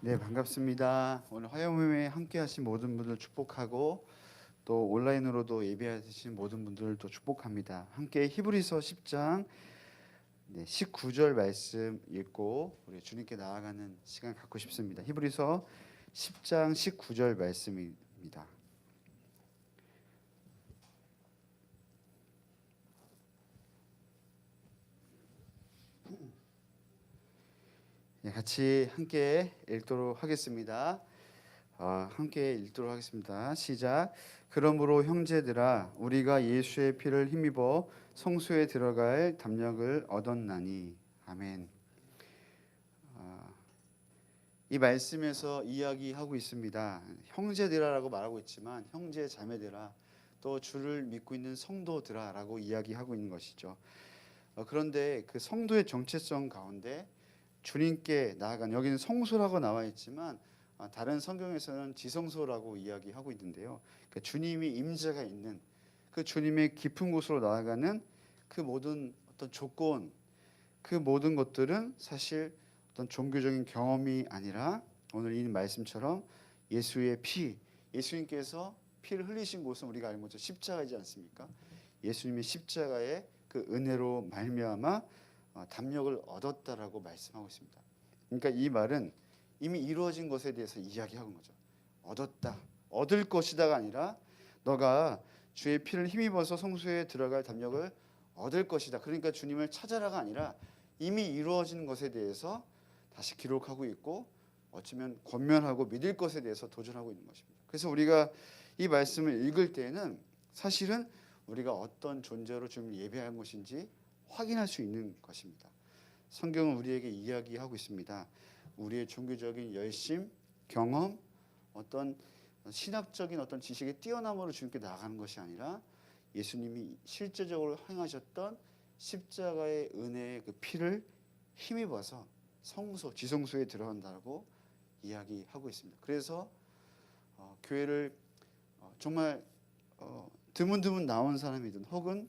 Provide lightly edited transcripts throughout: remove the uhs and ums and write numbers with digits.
네, 반갑습니다. 오늘 화요일에 함께 하신 모든 분들 축복하고 또 온라인으로도 예배하신 모든 분들도 축복합니다. 함께 히브리서 10장 19절 말씀 읽고 우리 주님께 나아가는 시간 갖고 싶습니다. 히브리서 10장 19절 말씀입니다. 같이 함께 읽도록 하겠습니다. 함께 읽도록 하겠습니다. 시작. 그러므로 형제들아 우리가 예수의 피를 힘입어 성소에 들어갈 담력을 얻었나니. 아멘. 이 말씀에서 이야기하고 있습니다. 형제들아라고 말하고 있지만 형제 자매들아 또 주를 믿고 있는 성도들아라고 이야기하고 있는 것이죠. 그런데 그 성도의 정체성 가운데 주님께 나아간, 여기는 성소라고 나와 있지만 다른 성경에서는 지성소라고 이야기하고 있는데요. 그러니까 주님이 임재가 있는 그 주님의 깊은 곳으로 나아가는 그 모든 어떤 조건, 그 모든 것들은 사실 어떤 종교적인 경험이 아니라 오늘 이 말씀처럼 예수의 피, 예수님께서 피를 흘리신 곳은 우리가 알고 있죠. 십자가이지 않습니까? 예수님의 십자가의 그 은혜로 말미암아 담력을 얻었다라고 말씀하고 있습니다. 그러니까 이 말은 이미 이루어진 것에 대해서 이야기하는 거죠. 얻었다, 얻을 것이다가 아니라 너가 주의 피를 힘입어서 성소에 들어갈 담력을 얻을 것이다. 그러니까 주님을 찾아라가 아니라 이미 이루어진 것에 대해서 다시 기록하고 있고 어쩌면 권면하고 믿을 것에 대해서 도전하고 있는 것입니다. 그래서 우리가 이 말씀을 읽을 때에는 사실은 우리가 어떤 존재로 주님을 예배한 것인지 확인할 수 있는 것입니다. 성경은 우리에게 이야기하고 있습니다. 우리의 종교적인 열심, 경험, 어떤 신학적인 어떤 지식의 뛰어남으로 주님께 나아가는 것이 아니라 예수님이 실제적으로 행하셨던 십자가의 은혜의 그 피를 힘입어서 성소, 지성소에 들어간다고 이야기하고 있습니다. 그래서 교회를 정말 드문드문 나온 사람이든 혹은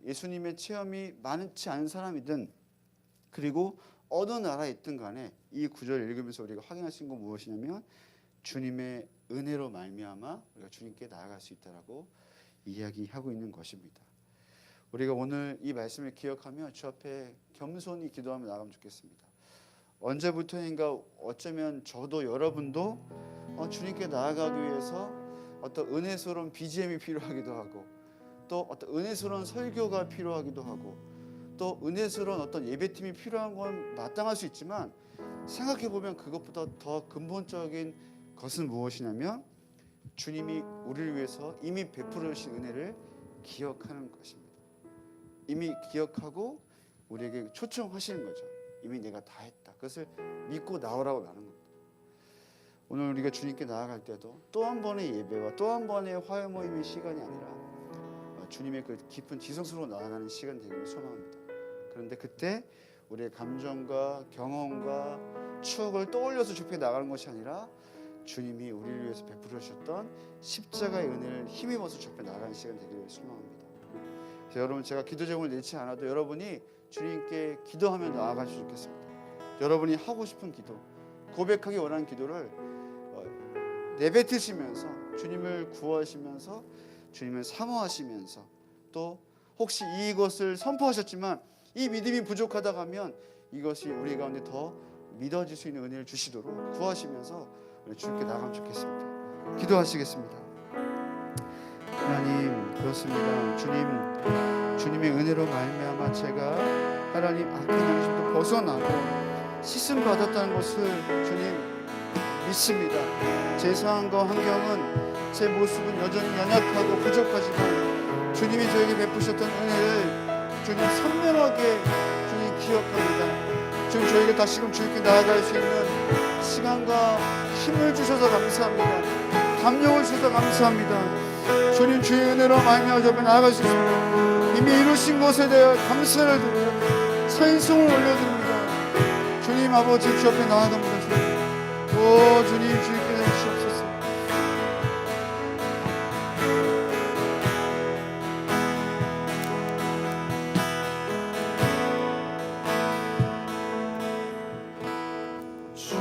예수님의 체험이 많지 않은 사람이든 그리고 어느 나라에 있든 간에 이 구절을 읽으면서 우리가 확인할 수 있는 건 무엇이냐면 주님의 은혜로 말미암아 우리가 주님께 나아갈 수 있다라고 이야기하고 있는 것입니다. 우리가 오늘 이 말씀을 기억하며 주 앞에 겸손히 기도하며 나가면 좋겠습니다. 언제부터인가 어쩌면 저도 여러분도 주님께 나아가기 위해서 어떤 은혜스러운 BGM이 필요하기도 하고 또 어떤 은혜스러운 설교가 필요하기도 하고 또 은혜스러운 어떤 예배팀이 필요한 건 마땅할 수 있지만 생각해보면 그것보다 더 근본적인 것은 무엇이냐면 주님이 우리를 위해서 이미 베풀어 주신 은혜를 기억하는 것입니다. 이미 기억하고 우리에게 초청하시는 거죠. 이미 내가 다 했다. 그것을 믿고 나오라고 하는 겁니다. 오늘 우리가 주님께 나아갈 때도 또 한 번의 예배와 또 한 번의 화요 모임의 시간이 아니라 주님의 그 깊은 지성소로 나아가는 시간 되기를 소망합니다. 그런데 그때 우리의 감정과 경험과 추억을 떠올려서 주님께 나가는 것이 아니라 주님이 우리를 위해서 베풀어 주셨던 십자가의 은혜를 힘입어서 주님께 나가는 시간 되기를 소망합니다. 그래서 여러분, 제가 기도 제목을 내지 않아도 여러분이 주님께 기도하며 나아가시면 좋겠습니다. 여러분이 하고 싶은 기도, 고백하기 원하는 기도를 내뱉으시면서 주님을 구하시면서 주님을 사모하시면서 또 혹시 이것을 선포하셨지만 이 믿음이 부족하다 하면 이것이 우리 가운데 더 믿어질 수 있는 은혜를 주시도록 구하시면서 우리 주님께 나가면 좋겠습니다. 기도하시겠습니다. 하나님, 그렇습니다. 주님의 은혜로 말미암아 제가 하나님 악한 양심도 벗어나고 씻음 받았다는 것을 주님 믿습니다. 제 상황과 환경은 제 모습은 여전히 연약하고 부족하지만 주님이 저에게 베푸셨던 은혜를 주님 선명하게 주님 기억합니다. 주님, 저에게 다시금 주님께 나아갈 수 있는 시간과 힘을 주셔서 감사합니다. 감동을 주셔서 감사합니다. 주님, 주의 은혜로 말미암아 저 앞에 나아갈 수 있습니다. 이미 이루신 것에 대해 감사를 드립니다. 찬송을 올려드립니다. 주님 아버지, 주 앞에 나아갑니다. 주님 주님께 주시옵소서. 주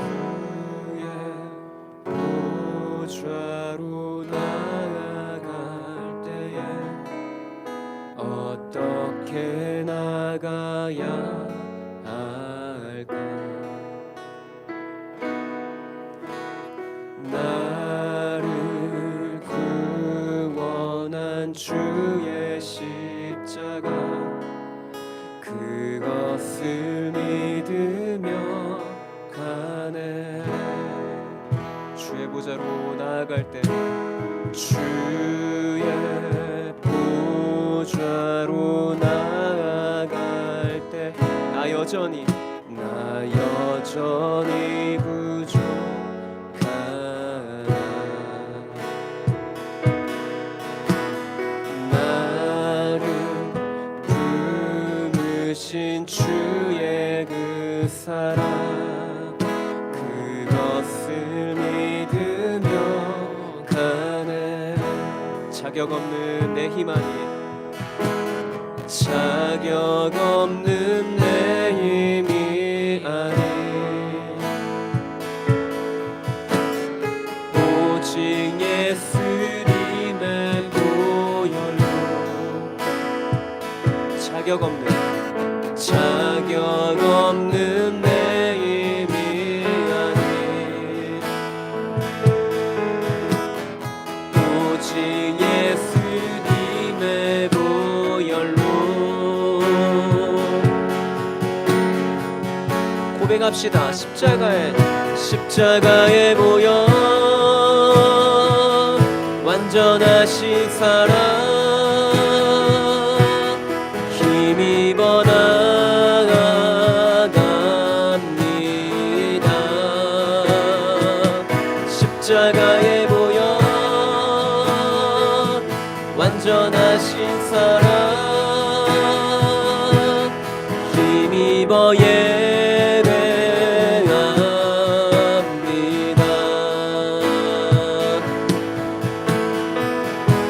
주의 보좌로 나아갈 때 주의 보좌로 나아갈 때 나 여전히 부족하나 나를 부르신 주의 그 사랑 그것을 믿으며 가네 자격 없는 내 힘 아닌 자격 없는 내 힘이 아닌 오직 예수님의 보혈로 자격 없는 내 힘이 아닌 오직 예수님의 보혈로 고백합시다. 십자가의 보혈 완전하신 사랑 힘입어 나아갑니다. 십자가의 보혈 완전하신 사랑 힘입어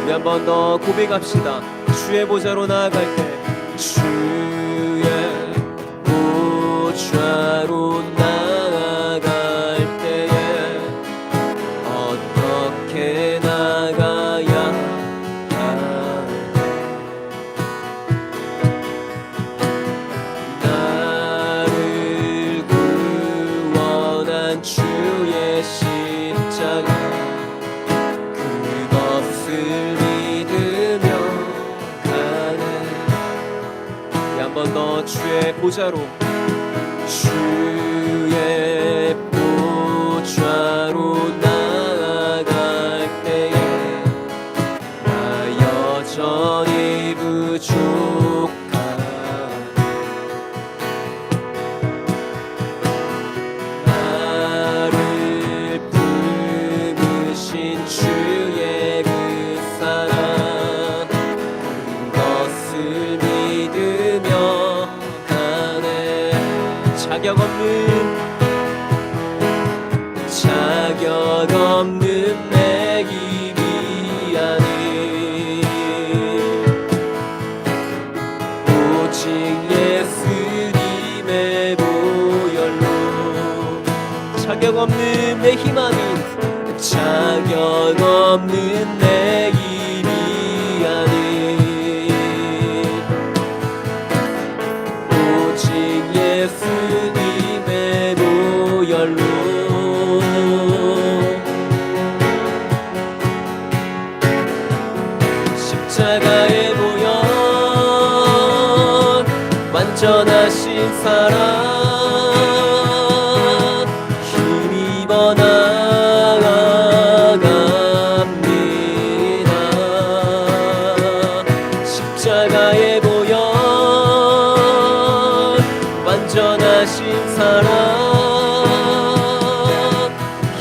한 번 더 고백합시다. 주의 보좌로 나아갈 때 주의 보좌로 나아갈 때에 어떻게 나가야 나를 구원한 주의 십자가 한 번 더 주의 보좌로 나아갈 때에 나 여전히 부족한 나를 부르신 주의 그 사랑 그것을 믿으며 가네 자격 없는 내 힘이 아닌 오직 예수님의 보혈로 자격 없는 내 힘 아닌 자격 없는 내 힘이 아닌 오직 예수님의 보혈로 십자가의 보혈 완전하신 사랑 힘입어 나아갑니다. 십자가의 보혈 완전하신 사랑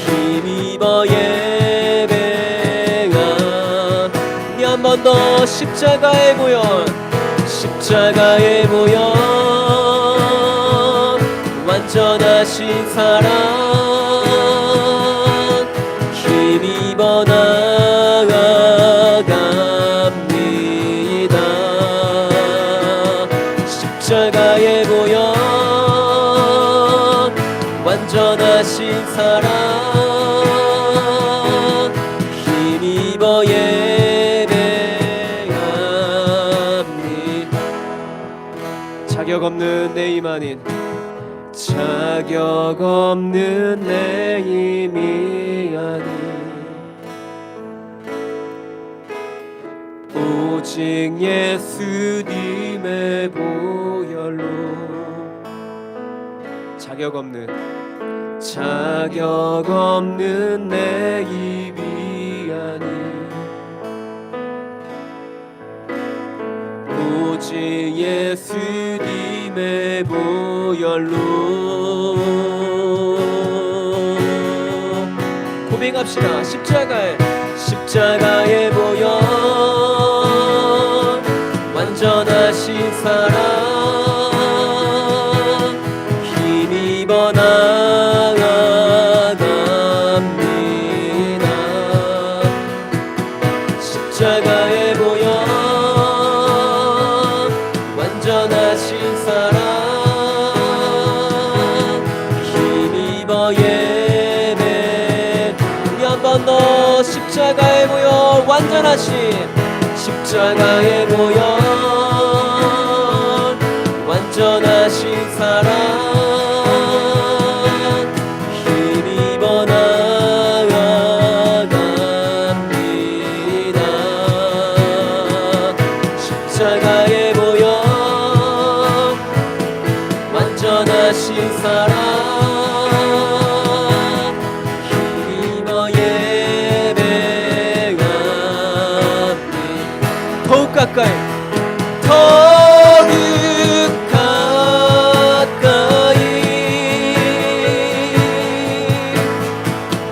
힘입어 예배하니 한 번 더 십자가의 보혈 완전하신 사랑 힘입어 나아갑니다. 십자가의 보혈 완전하신 사랑 힘입어 예배합니다. 자격 없는 내 힘 아닌 자격 없는 내 힘이 아닌 오직 예수님의 보혈로 자격 없는 자격 없는 내 입이 아니 오직 예수님의 보혈로 고백합시다. 십자가의 보혈 완전하신 사랑 힘입어 나아갑니다. 십자가의 보혈 완전하신 사랑 힘입어 예배 우리 한 번 더 십자가의 보혈 완전하신 십자가의 보혈 완전하신 사랑 힘입어 나아갑니다. 십자가의 보혈 완전하신 사랑 힘입어 예배합니다. 더욱 가까이 더욱 가까이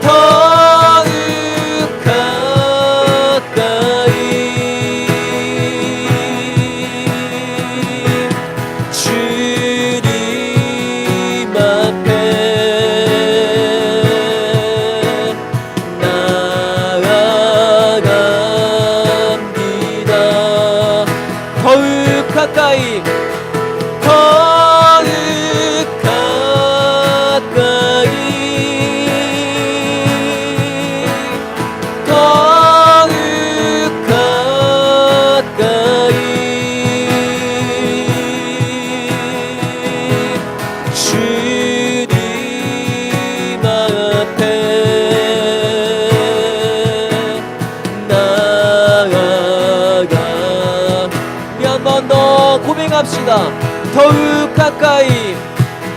더욱 가까이 주님 앞에 나아갑니다. 더욱 가까이 더욱 가까이 더욱 가까이 주님 앞에 나아가 우리 한 번 더 고백합시다. 더욱 가까이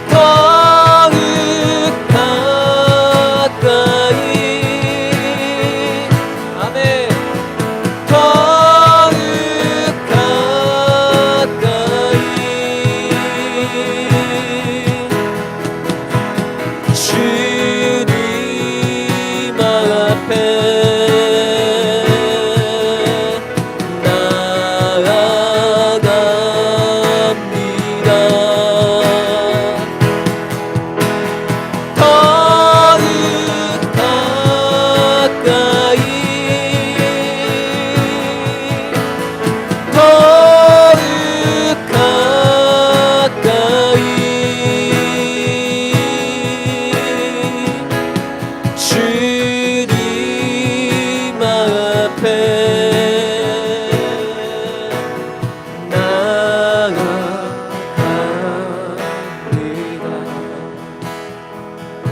더욱 가까이 아멘 더욱 가까이 주님 앞에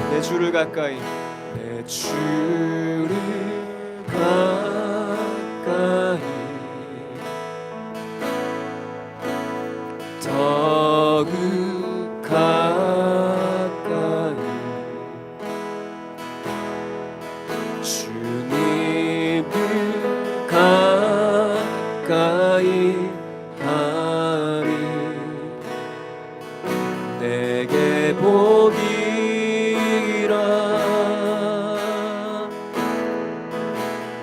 내 주를 가까이 내 주를 가까이 더욱 가까이 주님을 가까이 하니 내게 복이라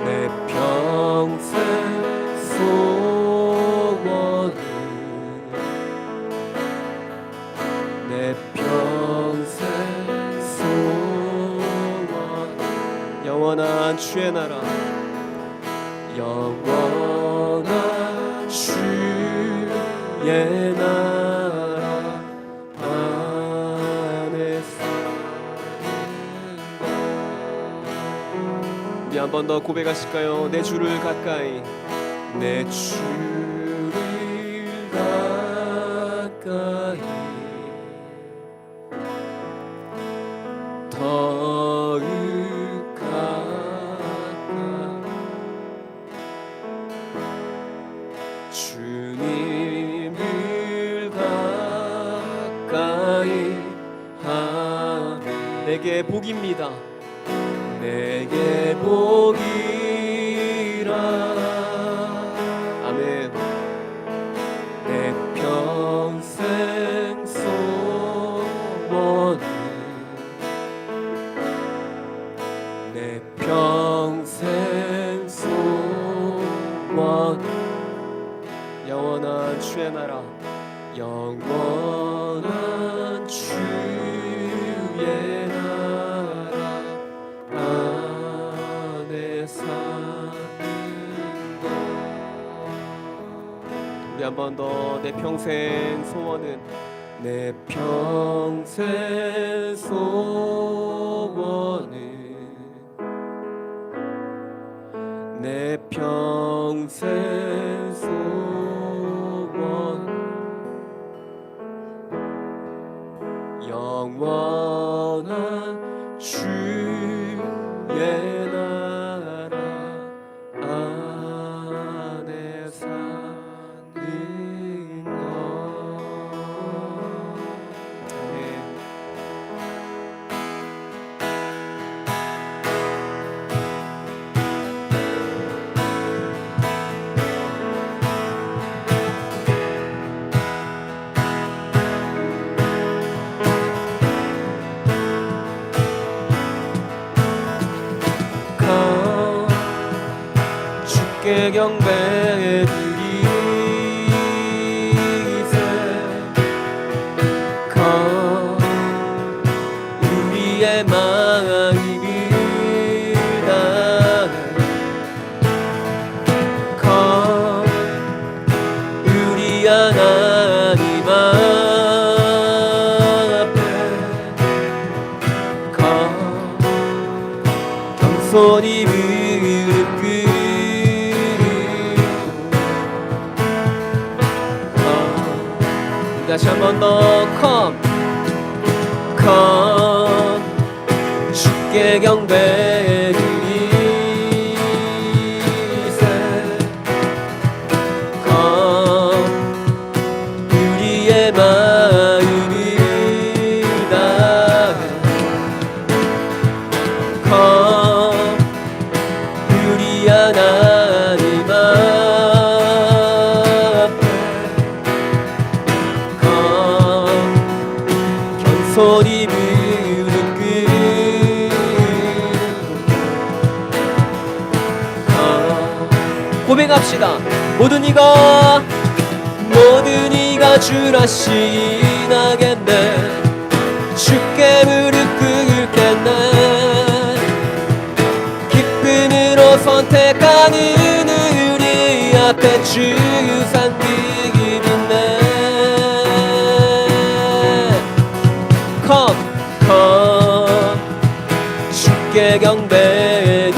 내 평생 소원은 내 평생 소원 영원한 주의 나라 영원한 주의 나라 안에 우리 한 번 더 고백하실까요? 내 주를 가까이 내 주를 가까이 더욱 가까이 주님을 가까이 하며 내게 복입니다. 내게 복이라. 아멘. 내 평생 소원은 내 평생 소원 영원한 주의 나라 영원한 주의 나라 안에 사는 것. 우리 한 번 더. 내 평생 소원은 내 평생 소원은 내 평생 소원 영원한 주의 나라 안에 사는 것. 아멘. 주께 경배드리세. 우리의 마음이 우리 하나님 앞에 겸손히 무릎 다시 한 번 더. come 주께 경배드리세. come 우리의 마음을 다해 come 우리 하나님 소리 무릎 꿇고 고백합시다. 모든 이가 주라 신하겠네. 주께 무릎 꿇겠네. 기쁨으로 선택하는 우리 앞에 주 산기기 빛내. come 주께 경배드리세.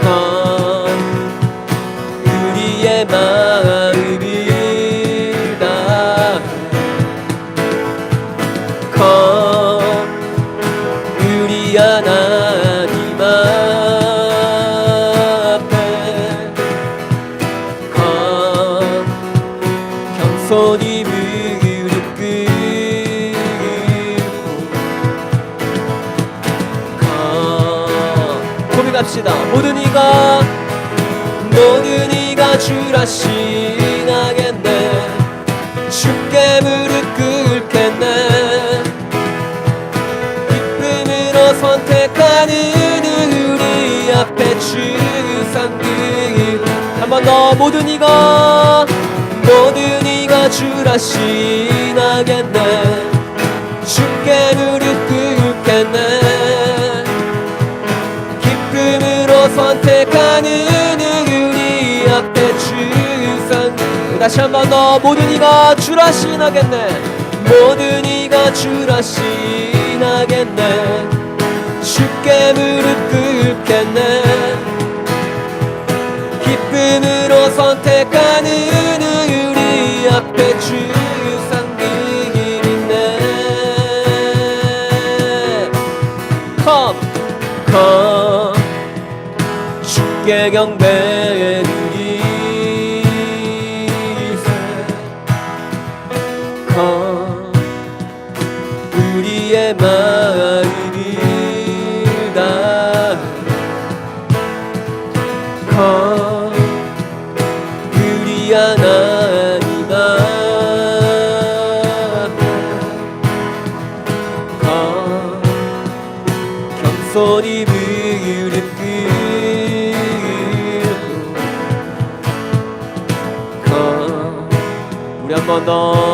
come 우리의 마음을 다해 come 우리 하나님 앞에 come 겸손히 무릎 꿇고 고백합시다. 모든 이가 주라 신하겠네. 주께 무릎 꿇겠네. 기쁨으로 선택하는 우리 앞에 주 삼기. 한 번 더. 모든 이가 주라 신하겠네. 주께 무릎 꿇겠네. 기쁨으로 선택하는 우리 앞에 주상. 다시 한 번 더. 모든 이가 주라 신하겠네. 모든 이가 주라 신하겠네. 주께 무릎 꿇겠네. 기쁨으로 선택하는 우리 앞에 주상 길 있네. come 주께 경배드리세. 우리의 마음을 다 우리 하나님 앞에 겸손히 무릎 꿇고 우리 한 번 더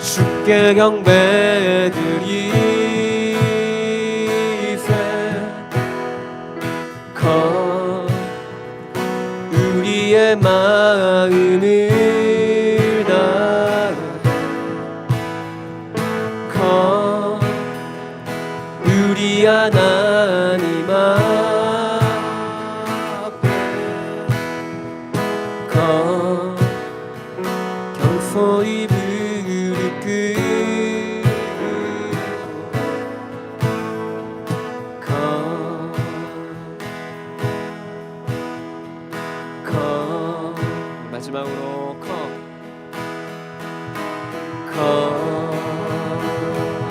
주께 경배드리세 우리의 마음을 다하 우리 하나님 앞에 겸손히 무릎 꿇고 마지막으로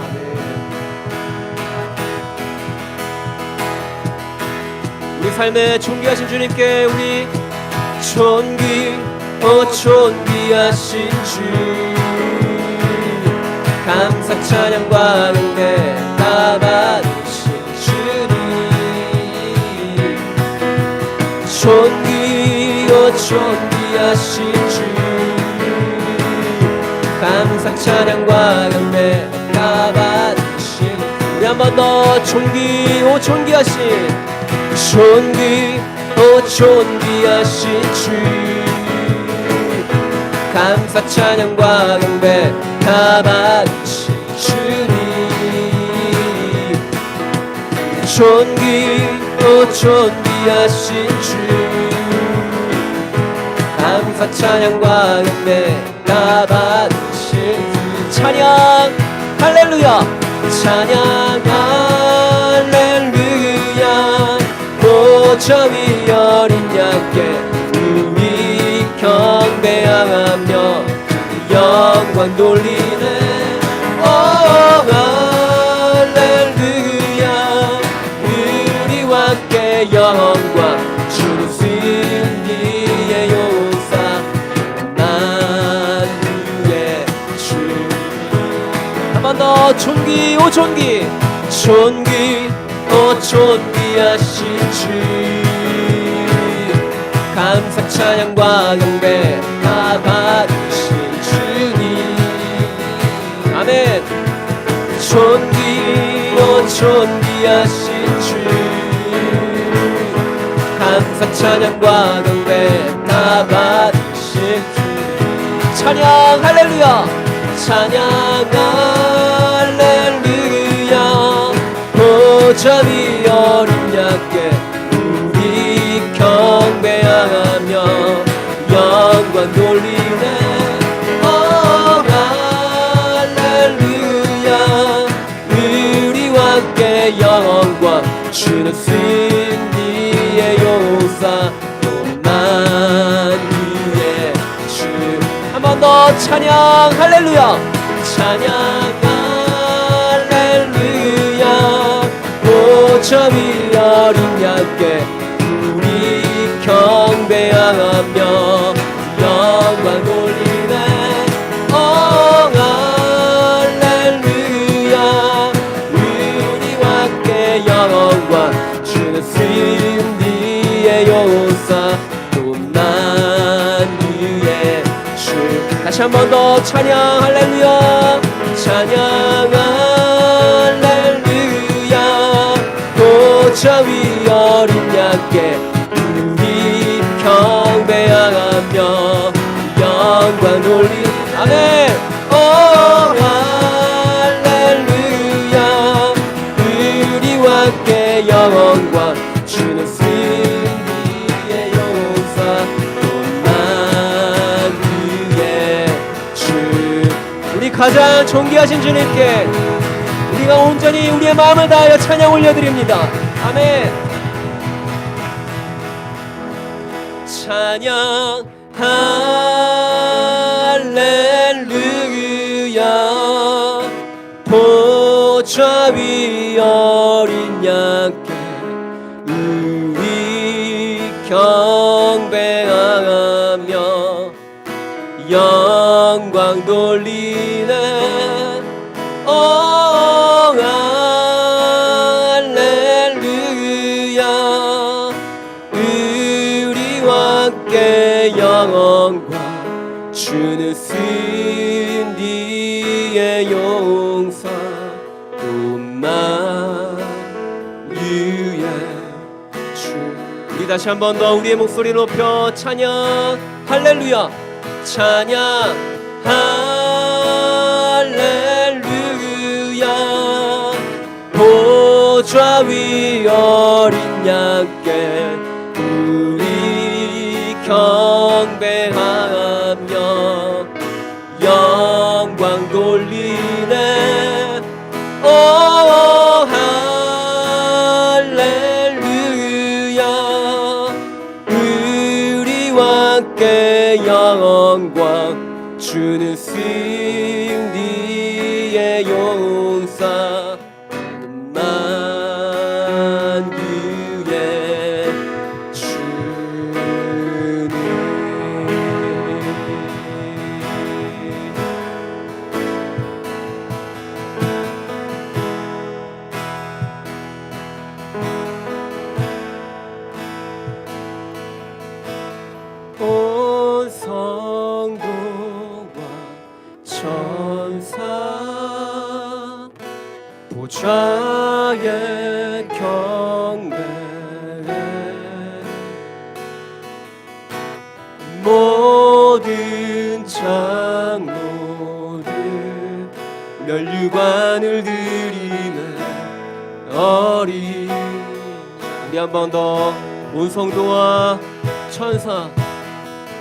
아멘. 우리 삶에 존귀하신 주님께 우리 존귀하신 주 감사 찬양과 은혜 다 받으신 주님 존귀하신 주 감사 찬양과 은혜 다 받으신 우리 한 번 더 존귀하신 주 감사 찬양과 경배 다 받으신 주님 존귀하신 주 감사 찬양과 경배 다 받으신 주 찬양 할렐루야 찬양 할렐루야 보좌 위 어린 양께 우리 경배하며 영광 돌리네 오 할렐루야 우리와 함께 영광 주는 승리의 용사 만유의 주 한 번 더 존귀하신 주 감사 찬양과 경배 다 받으신 주님 아멘 존귀하신 주 감사 찬양과 경배 다 받으신 주 찬양 할렐루야 찬양 할렐루야 보좌 위 어린 양께 우리 경배하며 영광 돌리네 오 할렐루야 우리와 함께 영광 주는 승리의 용사 또 만유의 주 한 번 더 찬양 할렐루야 찬양 할렐루야 보좌 위 어린 양께 우리 경배하며 영광 돌리네 오 할렐루야 우리와 함께 영광 주는 승리의 용사 또 만유의 주 다시 한 번 더 찬양 할렐루야 찬양 할렐루야 보좌 위 어린 양께 우리 경배하며 영광 돌리 아멘 오 할렐루야 우리와 함께 영광 주는 승리의 용사 또 만유의 주 우리 가장 존귀하신 주님께 우리가 온전히 우리의 마음을 다하여 찬양 올려드립니다 아멘 찬양 할렐루야 보좌 위 어린 양께 우리 경배하며 영광 돌리네. 오 할렐루야 우리와 함께 영원과 주는 쓴 뒤의 용사 만유의 주. 우리 다시 한 번 더 우리의 목소리 높여 찬양 할렐루야 찬양 할렐루야 보좌 위 어린 양께 우리 경배하며 영광 돌리네. 오 할렐루야 우리와 함께 영광 주는 승리의 용사 만유의 주님. 온 성도와 천사 보좌의 경배에 모든 장로들 면류관을 드리네. 어린 우리 한 번 더 온 성도와 천사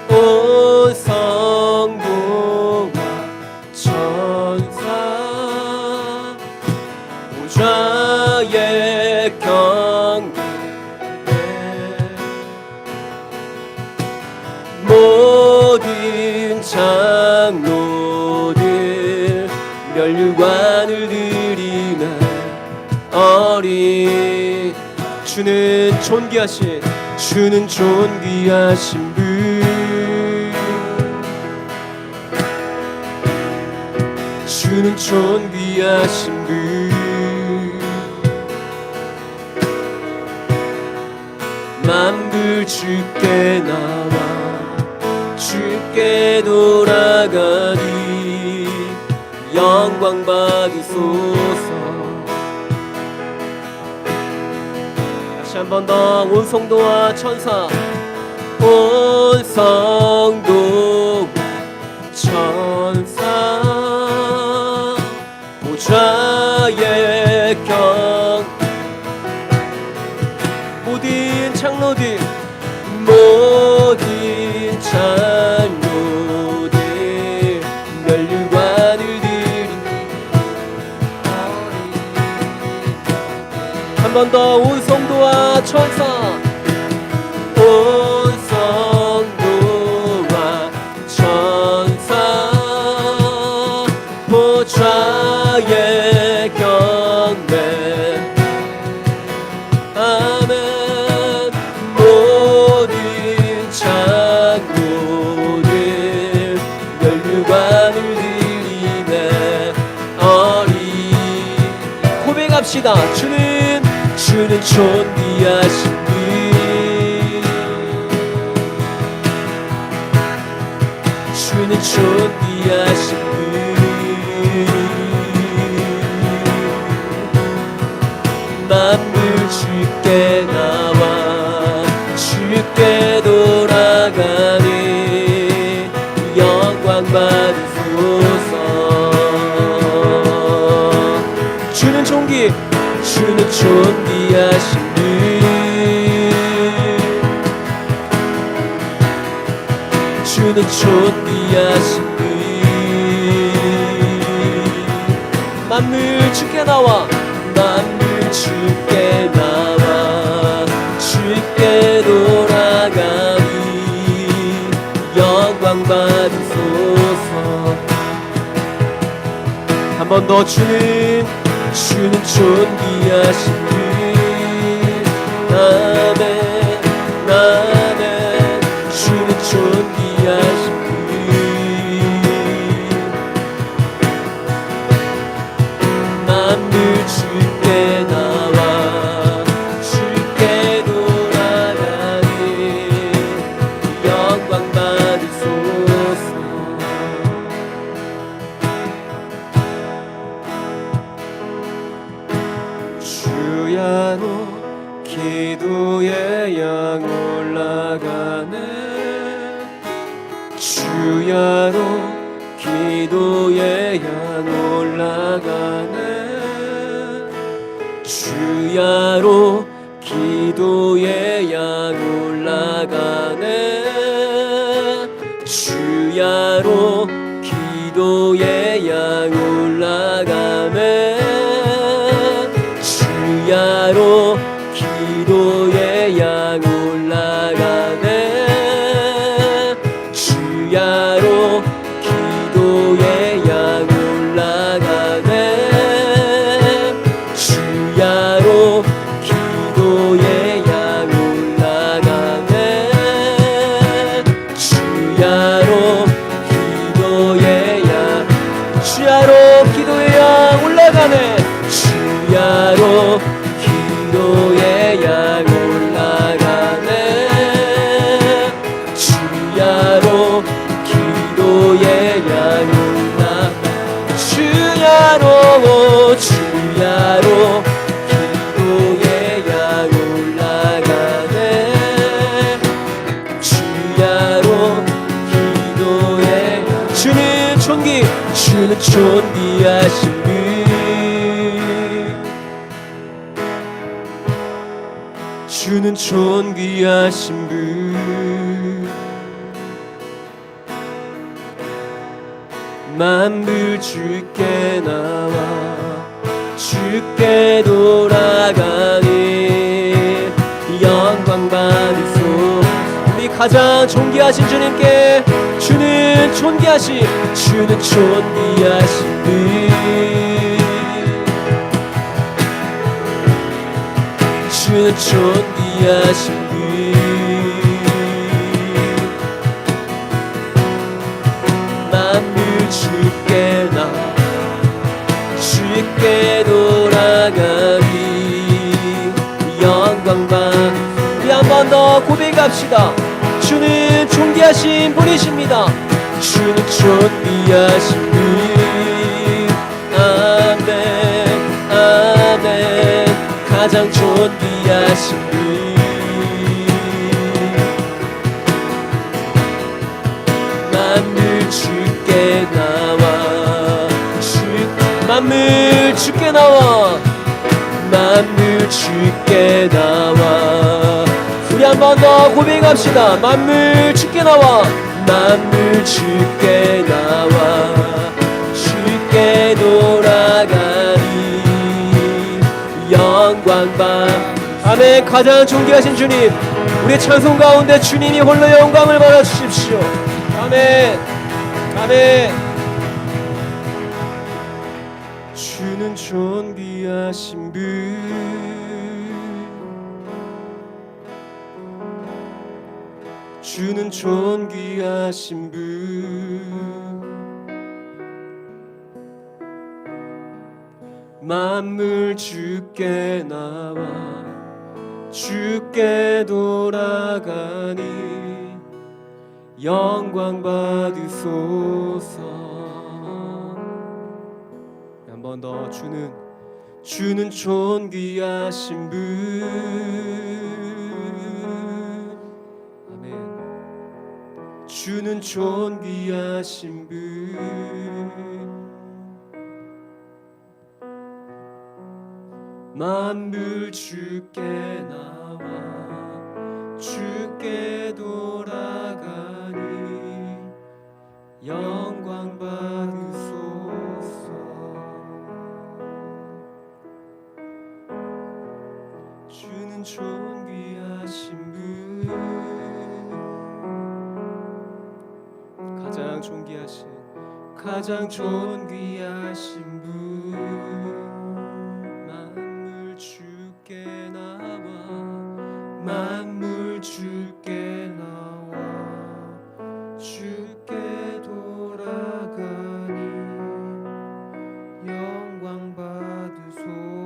온 성도와 천사 보좌의 경배에 모든 장로들 면류관을 드리네. 어린 주는 존귀하신 주는 존귀하신 분 주는 존귀하신 분 만불 주께 나와 주께 돌아가니 영광 받으소서. 다시 한 번 더 온 성도와 천사 온 성도와 천사 보좌의 경 모든 장로들 모든 장로들 면류관을 드리니 한 번 더 온 성도와 천사 온 성도와 천사 보좌의 경배 아멘. 모든 장로들 면류관을 드리네. 어린 고백합시다. 주는 존귀하신 분 주는 존귀하신 분 만물 주께 나와 주께 돌아가니 영광 받으소서. 주는 존귀하신 분 주는 존귀하신 분 만물 주께 나와 만물 주께 나와 주께 돌아가니 받으소서. 한 번 더 주는 존귀하신 분. 아멘 아멘. 주는 존귀하신 분. 만물 주께 나와 주께 돌아가니 영광 받으소서. 주야로 기도의 양 올라가네. 주야로 기도의 양 올라가네. 주야로 기도의 양 올라가네. 주야로 기도의 양 올라가네. 주야로 기도의 양 올라가네. 주야로 기도의 양 올라가네. 주야로 기도의 양 올라가네. 주야로 기도의 양. 주야로 기도의 양 올라가네. 주야로 기도의 양 올라가네. 주야로 기도의 양 올라. 주야로 주야로 기도의 양 올라가네. 주야로 기도의 양. 주는 존귀하신 분. 주는 존귀하신 분. 만물 주께 나와 주께 돌아가니 영광 받으소. 우리 가장 존귀하신 주님께 주는 존귀하신 분. 주는 존귀하신 분. 만물 주께 나 주께 돌아가니 영광 받. 우리 한 번 더 고백합시다. 주는 존귀하신 분이십니다. 주는 존귀하신 분. 아멘 아멘. 가장 존귀하신 분. 만물 주께 나와 만물 주께 나와 만물 주께 나와. 우리 한 번 더 고백합시다. 만물 주께 나와 만물 주께 나와 주께 돌아가니 영광 받. 아멘. 가장 존귀하신 주님, 우리 찬송 가운데 주님이 홀로 영광을 받아 주십시오. 아멘 아멘. 주는 존귀하신 분. 주는 존귀하신 분. 만물 주께 나와 주께 돌아가니 영광 받으소서. 한 번 더. 주는 존귀하신 분. 아멘. 주는 존귀하신 분. 만물 주께 나와 주께 돌아가니 영광 받으소서. 주는 존귀하신 분. 가장 존귀하신 가장 존귀하신 분 만물 주께 나와 만물 주께 나와 주께 돌아가니 영광 받으소서.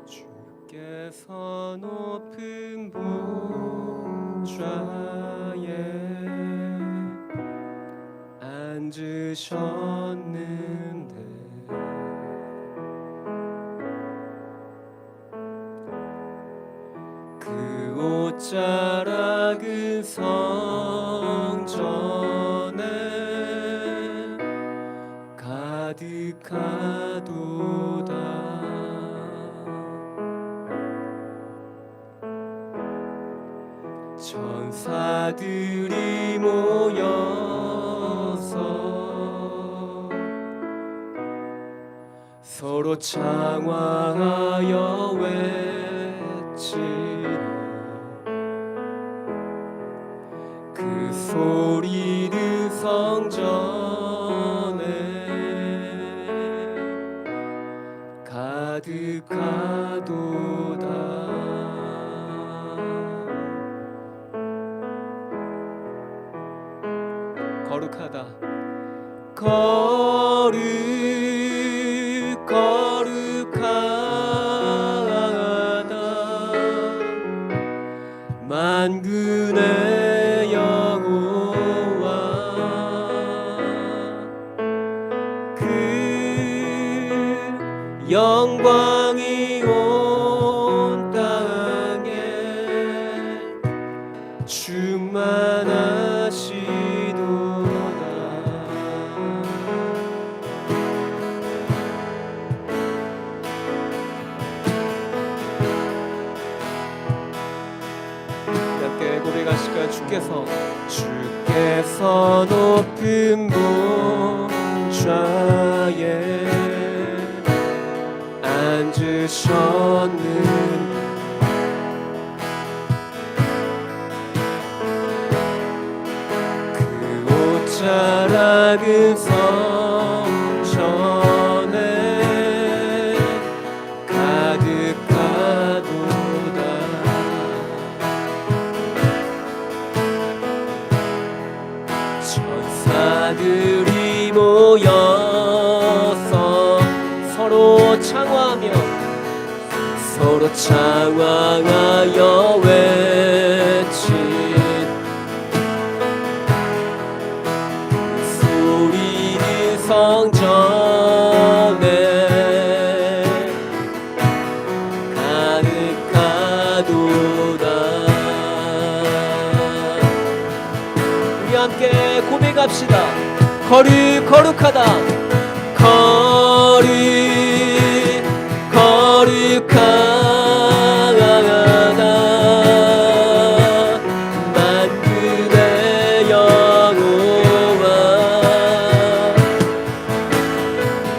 주께서 높은 보좌에 앉으셨는데 그 옷자락은 성전에 가득하도다. 천사들이 모여서 서로 창화하여 외치니 그 소리는 성전에 가득하도다. 거룩하다. 거룩하다. 만군의 여호와 그 영광이 온 땅에 충만하시도다. 함께 고백하실까요? 주께서 높은 보좌에 앉으셨는 그 옷자락은 성전에 가득하도다. 천사들이 모여서 서로 창화하여 외친 소리는 성전에 가득하도다. 우리 함께 고백합시다. 거룩하다. 거룩하다. 만군의 여호와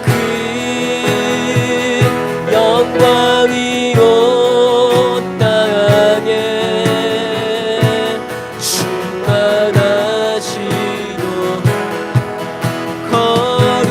그 영광이 온 땅에 충만하시도 거룩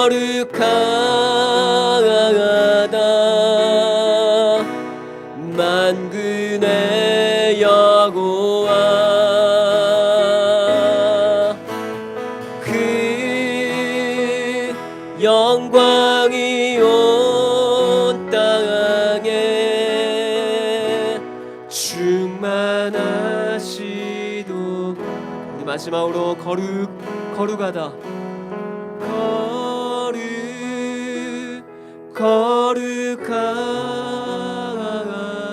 거룩하다 만군의 여호와 그 영광이 온 땅에 충만하시도 우리 마지막으로 거룩하다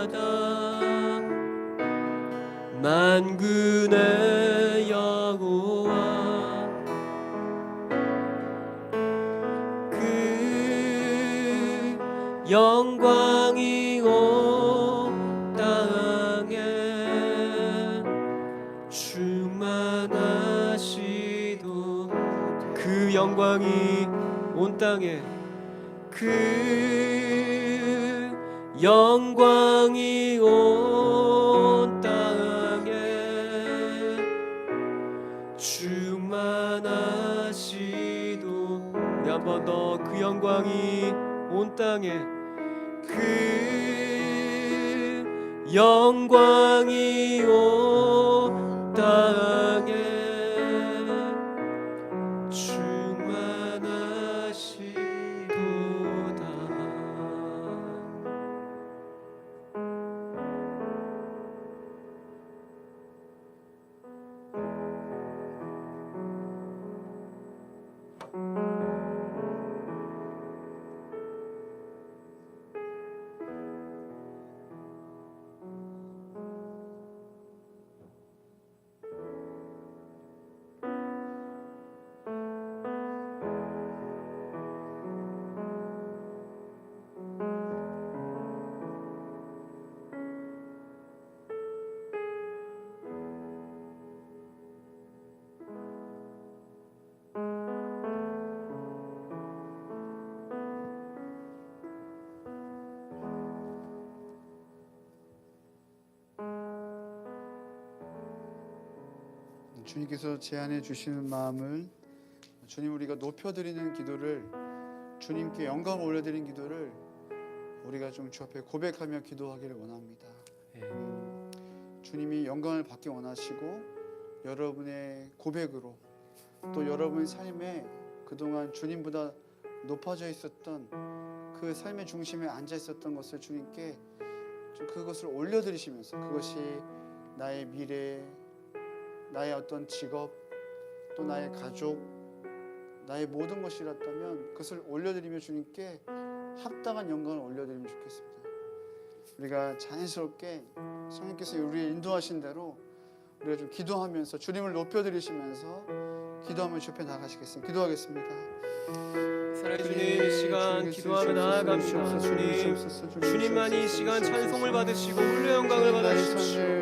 거룩하다 만군의 여호와 그 영광이 온 땅에 충만하시도 그 영광이 온 땅에 그 영광이 온 땅에 충만하시도 우리 한 번 더 그 영광이 온 땅에 그 영광이 온 땅에 주님께서 제안해 주시는 마음을 주님 우리가 높여드리는 기도를 주님께 영광을 올려드리는 기도를 우리가 좀 주 앞에 고백하며 기도하기를 원합니다. 주님이 영광을 받기 원하시고 여러분의 고백으로 또 여러분의 삶에 그동안 주님보다 높아져 있었던 그 삶의 중심에 앉아 있었던 것을 주님께 좀 그것을 올려드리시면서 그것이 나의 미래 나의 어떤 직업 또 나의 가족 나의 모든 것이었다면 그것을 올려드리며 주님께 합당한 영광을 올려드리면 좋겠습니다. 우리가 자연스럽게 성령께서 우리를 인도하신 대로 우리가 좀 기도하면서 주님을 높여드리시면서 기도하며 주 앞에 나가시겠습니다. 기도하겠습니다. 사랑해 주님 이 시간 기도하며 나아갑니다. 주님만이 이 시간 찬송을 받으시고 홀로 영광을 받으십시오.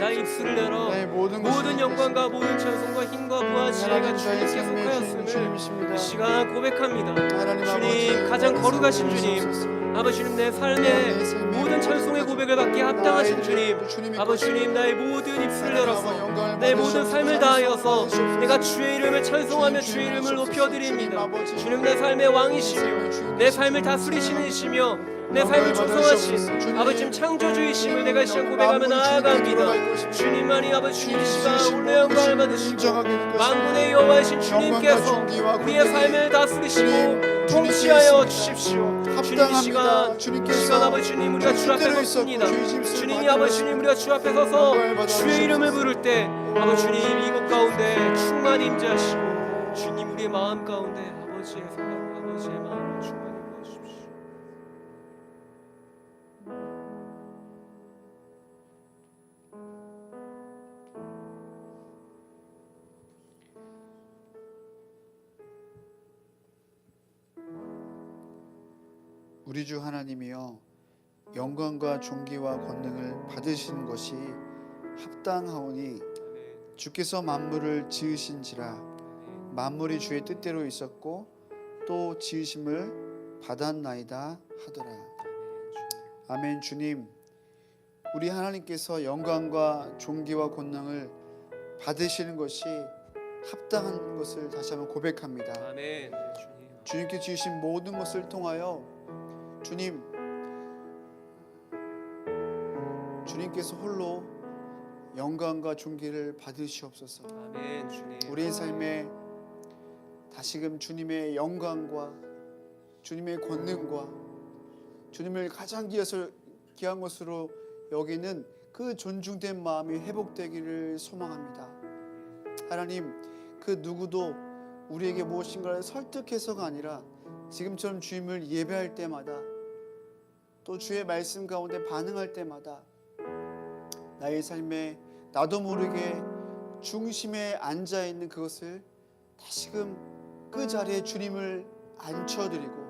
나의 입술을 열어 모든 영광과 모든 찬송과 힘과 부와 지혜가 주님께 속하였음을 이 시간 고백합니다. 주님 가장 거룩하신 주님 아버지 주님 내 삶의 모든 찬송의 고백을 받기에 합당하신 주님 아버지 주님 나의 모든 입술을 열어서 내 모든 삶을 다하여서 내가 주의 이름을 찬송하며 주의 이름을 높여드립니다. 주님 내 삶의 왕이시며 내 삶을 다스리시는 이시며 내 삶을 조성하신 아버지 주님 창조주이심을 내가 이 시간 고백하며 나아갑니다. 주님만이 아버지 주님 이 시간 홀로 영광을 받으시고 만군의 여호와이신 주님께서 우리의 삶을 다스리시고 통치하여 주십시오. 주님 이 시간 아버지 주님 우리가 주 앞에 섰습니다. 주님이 아버지 주님 우리가 주 앞에 서서 주의 이름을 부를 때 아버지 주님 이곳 가운데 충만히 임재하시고 주님 우리의 마음 가운데 아버지의 생각 아버지의 마음을 충만히 임하십시오. 우리 주 하나님이여 영광과 존귀와 권능을 받으시는 것이 합당하오니 주께서 만물을 지으신지라 만물이 주의 뜻대로 있었고 또 지으심을 받았나이다 하더라. 아멘. 주님 우리 하나님께서 영광과 존귀와 권능을 받으시는 것이 합당한 것을 다시 한번 고백합니다. 아멘. 주님. 주님께 지으신 모든 것을 통하여 주님께서 홀로 영광과 존귀를 받으시옵소서. 아멘. 주님. 우리의 삶에 다시금 주님의 영광과 주님의 권능과 주님을 가장 귀한 것으로 여기는 그 존중된 마음이 회복되기를 소망합니다. 하나님, 그 누구도 우리에게 무엇인가를 설득해서가 아니라 지금처럼 주님을 예배할 때마다 또 주의 말씀 가운데 반응할 때마다 나의 삶에 나도 모르게 중심에 앉아있는 그것을 다시금 그 자리에 주님을 앉혀드리고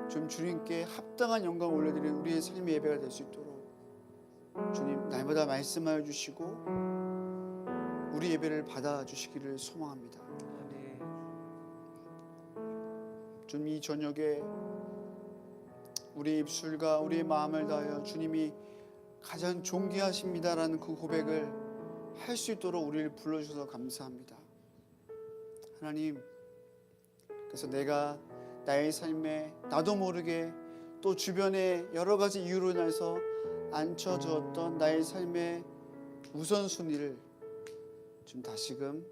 좀 주님께 합당한 영광을 올려드리는 우리의 삶의 예배가 될 수 있도록 주님 날마다 말씀하여 주시고 우리 예배를 받아주시기를 소망합니다. 아멘. 주님, 이 저녁에 우리 입술과 우리의 마음을 다하여 주님이 가장 존귀하십니다라는 그 고백을 할 수 있도록 우리를 불러주셔서 감사합니다. 하나님, 그래서 내가 나의 삶에 나도 모르게 또 주변의 여러 가지 이유로 인해서 앉혀주었던 나의 삶의 우선순위를 좀 다시금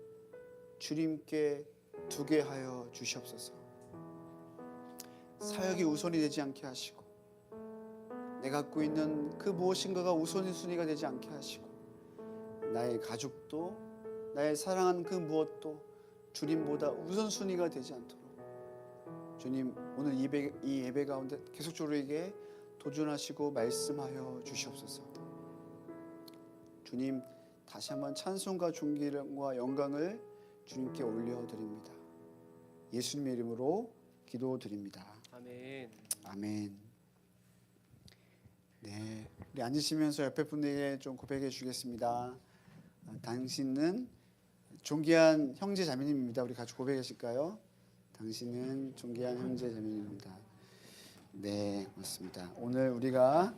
주님께 두게 하여 주시옵소서. 사역이 우선이 되지 않게 하시고 내가 갖고 있는 그 무엇인가가 우선순위가 되지 않게 하시고 나의 가족도 나의 사랑하는 그 무엇도 주님보다 우선순위가 되지 않도록 주님 오늘 이 예배 가운데 계속적으로 우리에게 도전하시고 말씀하여 주시옵소서. 주님, 다시 한번 찬송과 존귀와 영광을 주님께 올려드립니다. 예수님의 이름으로 기도드립니다. 아멘. 아멘. 네, 우리 앉으시면서 옆에 분에게 좀 고백해 주겠습니다. 당신은 존귀한 형제 자매님입니다. 우리 같이 고백하실까요? 당신은 존귀한 형제 자매님입니다. 네, 맞습니다. 오늘 우리가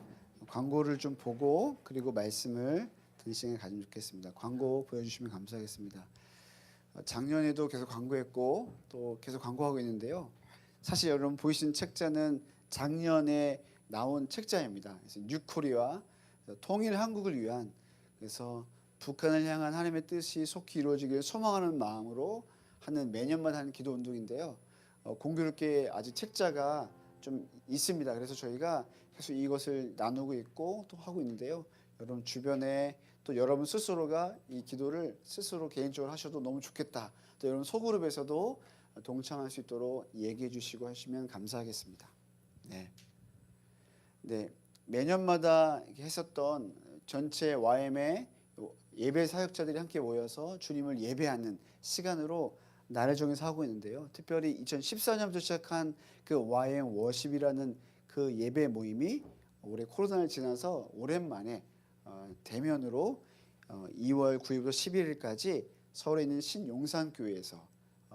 광고를 좀 보고 그리고 말씀을 듣는 시간을 가지면 좋겠습니다. 광고 보여주시면 감사하겠습니다. 작년에도 계속 광고했고 또 계속 광고하고 있는데요. 사실 여러분 보이시는 책자는 작년에 나온 책자입니다. 그래서 뉴코리아 통일 한국을 위한 그래서 북한을 향한 하나님의 뜻이 속히 이루어지기를 소망하는 마음으로 하는 매년만 하는 기도 운동인데요. 공교롭게 아직 책자가 좀 있습니다. 그래서 저희가 계속 이것을 나누고 있고 또 하고 있는데요. 여러분 주변에 또 여러분 스스로가 이 기도를 스스로 개인적으로 하셔도 너무 좋겠다. 또 여러분 소그룹에서도 동참할 수 있도록 얘기해 주시고 하시면 감사하겠습니다. 네, 매년마다 했었던 전체 YM의 예배 사역자들이 함께 모여서 주님을 예배하는 시간으로 날을 정해서 하고 있는데요. 특별히 2014년부터 시작한 그 YM 워십이라는 그 예배 모임이 올해 코로나를 지나서 오랜만에 대면으로 2월 9일부터 11일까지 서울에 있는 신용산교회에서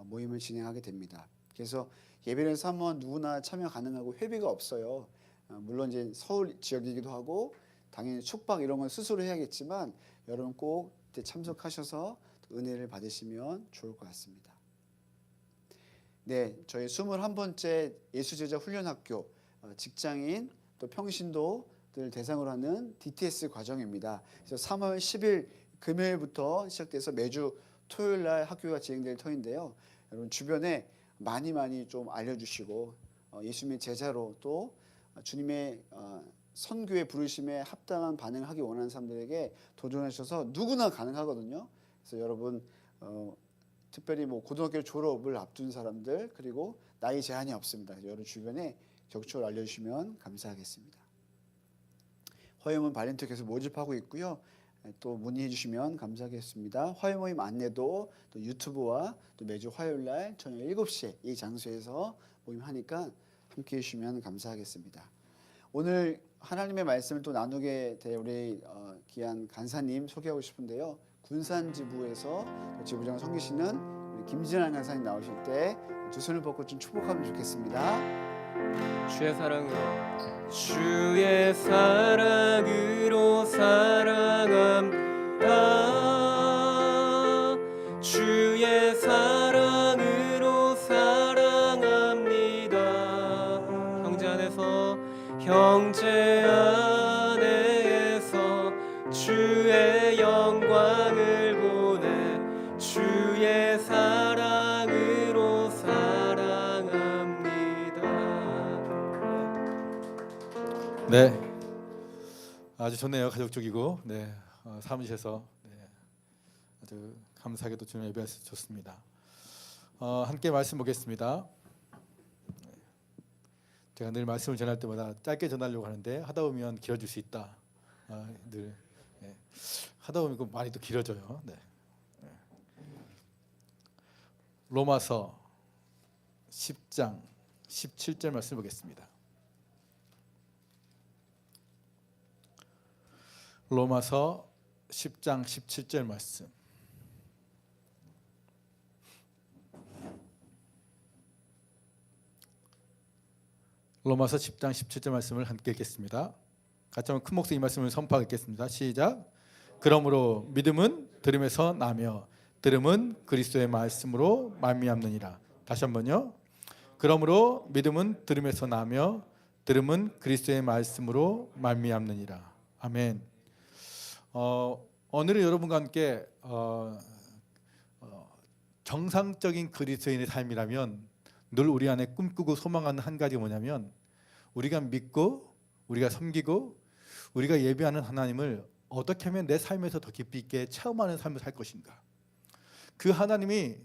모임을 진행하게 됩니다. 그래서 예배를 사모한 누구나 참여 가능하고 회비가 없어요. 물론 이제 서울 지역이기도 하고 당연히 숙박 이런 건 스스로 해야겠지만 여러분 꼭 참석하셔서 은혜를 받으시면 좋을 것 같습니다. 네, 저희 21번째 예수제자 훈련학교 직장인 또 평신도들 대상으로 하는 DTS 과정입니다. 그래서 3월 10일 금요일부터 시작돼서 매주 토요일 날 학교가 진행될 터인데요. 여러분 주변에 많이 좀 알려주시고 예수님의 제자로 또 주님의 선교의 부르심에 합당한 반응을 하기 원하는 사람들에게 도전하셔서 누구나 가능하거든요. 그래서 여러분 특별히 뭐 고등학교 졸업을 앞둔 사람들 그리고 나이 제한이 없습니다. 여러분 주변에 적극적으로 알려주시면 감사하겠습니다. 화요모임 발렌티어 계속 모집하고 있고요. 또 문의해 주시면 감사하겠습니다. 화요모임 안내도 또 유튜브와 또 매주 화요일날 저녁 7시에 이 장소에서 모임하니까 함께해 주시면 감사하겠습니다. 오늘 하나님의 말씀을 또 나누게 될 우리 귀한 간사님 소개하고 싶은데요. 군산지부에서 지부장 섬기시는 우리 김진환 간사님 나오실 때 두 손을 뻗고 좀 축복하면 좋겠습니다. 주의 사랑으로 사랑함다 주의 사랑으로 사랑함다 형제 안에서 주의 영광을 보내 주의 사랑으로 사랑합니다. 네, 아주 좋네요. 가족적이고 네, 사무실에서 네, 아주 감사하게도 주님 예배할 수 좋습니다. 함께 말씀 보겠습니다. 제가 늘 말씀을 전할 때마다 짧게 전하려고 하는데 하다 보면 길어질 수 있다. 늘 하다 보면 많이 또 길어져요. 네. 로마서 10장 17절 말씀 보겠습니다. 로마서 10장 17절 말씀. 로마서 10장 17절 말씀을 함께 읽겠습니다. 같이 한번 큰 목소리 이 말씀을 선포하겠습니다. 시작. 그러므로 믿음은 들음에서 나며 들음은 그리스도의 말씀으로 말미암느니라. 다시 한번요. 그러므로 믿음은 들음에서 나며 들음은 그리스도의 말씀으로 말미암느니라. 아멘. 오늘은 여러분과 함께 정상적인 그리스도인의 삶이라면 늘 우리 안에 꿈꾸고 소망하는 한 가지가 뭐냐면 우리가 믿고 우리가 섬기고 우리가 예배하는 하나님을 어떻게 하면 내 삶에서 더 깊이 있게 체험하는 삶을 살 것인가. 그 하나님이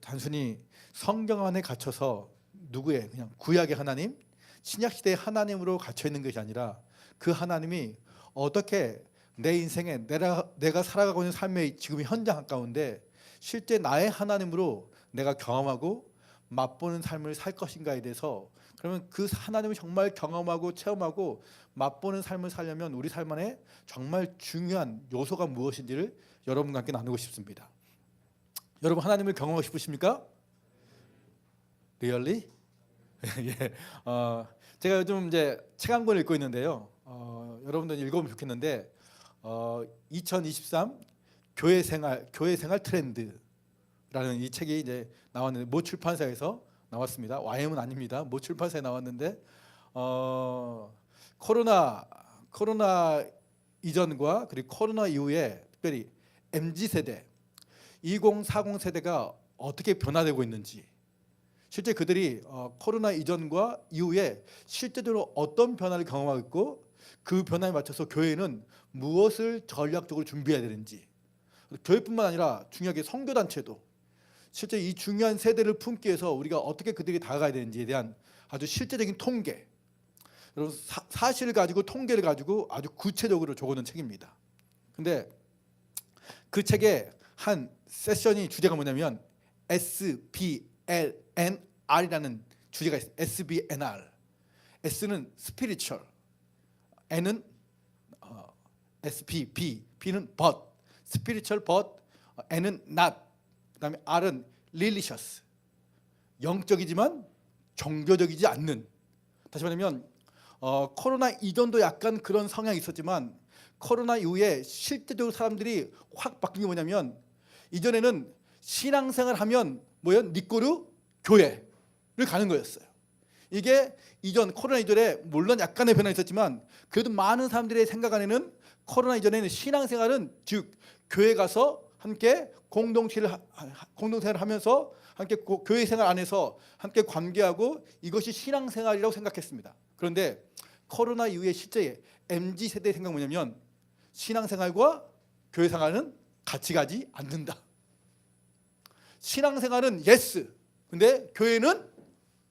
단순히 성경 안에 갇혀서 누구의 그냥 구약의 하나님, 신약시대의 하나님으로 갇혀 있는 것이 아니라 그 하나님이 어떻게 내 인생에 내가 살아가고 있는 삶의 지금 현장 가운데 실제 나의 하나님으로 내가 경험하고 맛보는 삶을 살 것인가에 대해서, 그러면 그 하나님을 정말 경험하고 체험하고 맛보는 삶을 살려면 우리 삶 안에 정말 중요한 요소가 무엇인지를 여러분과 함께 나누고 싶습니다. 여러분 하나님을 경험하고 싶으십니까? Really? 예. 제가 요즘 이제 책 한 권 읽고 있는데요. 여러분들 읽어보면 좋겠는데 2023 교회 생활 트렌드라는 이 책이 이제 나왔는데 모 출판사에서 나왔습니다. YM은 아닙니다. 모 출판사에 나왔는데 코로나 이전과 그리고 코로나 이후에 특별히 MZ 세대 2040 세대가 어떻게 변화되고 있는지, 실제 그들이 코로나 이전과 이후에 실제적으로 어떤 변화를 경험하고 있고 그 변화에 맞춰서 교회는 무엇을 전략적으로 준비해야 되는지, 교회뿐만 아니라 중요하게 선교단체도 실제 이 중요한 세대를 품기 위해서 우리가 어떻게 그들에게 다가가야 되는지에 대한 아주 실제적인 통계, 여러분 사실을 가지고 통계를 가지고 아주 구체적으로 적어놓은 책입니다. 근데 그 책에 한 세션이 주제가 뭐냐면 SBNR이라는 주제가 있어요. SBNR. S는 spiritual, N은 SPB, B는 but, spiritual but, N은 not, 그다음에 R은 religious, 영적이지만 종교적이지 않는. 다시 말하면 코로나 이전도 약간 그런 성향이 있었지만 코로나 이후에 실제적으로 사람들이 확 바뀐 게 뭐냐면 이전에는 신앙생활 하면 뭐예요? 니꼬르 교회를 가는 거였어요. 이게 이전 코로나 이전에 물론 약간의 변화가 있었지만 그래도 많은 사람들의 생각 안에는 코로나 이전에는 신앙생활은 즉 교회 가서 함께 공동생활을 하면서 함께 교회 생활 안에서 함께 관계하고 이것이 신앙생활이라고 생각했습니다. 그런데 코로나 이후에 실제 MZ 세대의 생각 뭐냐면 신앙생활과 교회 생활은 같이 가지 않는다. 신앙생활은 yes, 근데 교회는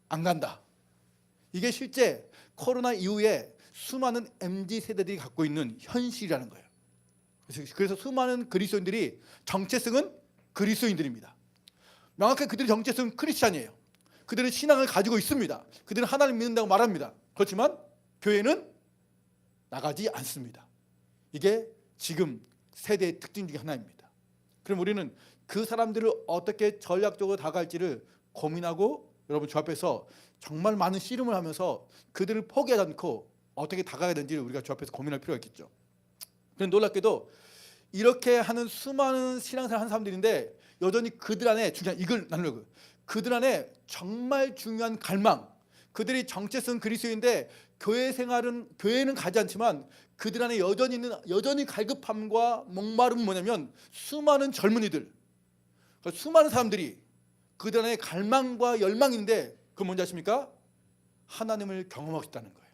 안 간다. 이게 실제 코로나 이후에 수많은 MZ 세대들이 갖고 있는 현실이라는 거예요. 그래서 수많은 그리스도인들이 정체성은 그리스도인들입니다. 명확하게 그들의 정체성은 크리스찬이에요. 그들은 신앙을 가지고 있습니다. 그들은 하나님을 믿는다고 말합니다. 그렇지만 교회는 나가지 않습니다. 이게 지금 세대의 특징 중에 하나입니다. 그럼 우리는 그 사람들을 어떻게 전략적으로 다가갈지를 고민하고 여러분 주 앞에서 정말 많은 씨름을 하면서 그들을 포기하지 않고 어떻게 다가가야 되는지를 우리가 주 앞에서 고민할 필요가 있겠죠. 그런데 놀랍게도 이렇게 하는 수많은 신앙생활 한 사람들인데 여전히 그들 안에 중요한 이걸 나누려고, 그들 안에 정말 중요한 갈망, 그들이 정체성 그리스도인데 교회는 가지 않지만 그들 안에 여전히 갈급함과 목마름은 뭐냐면 수많은 젊은이들, 수많은 사람들이 그들 안에 갈망과 열망인데 그건 뭔지 아십니까? 하나님을 경험하고 싶다는 거예요.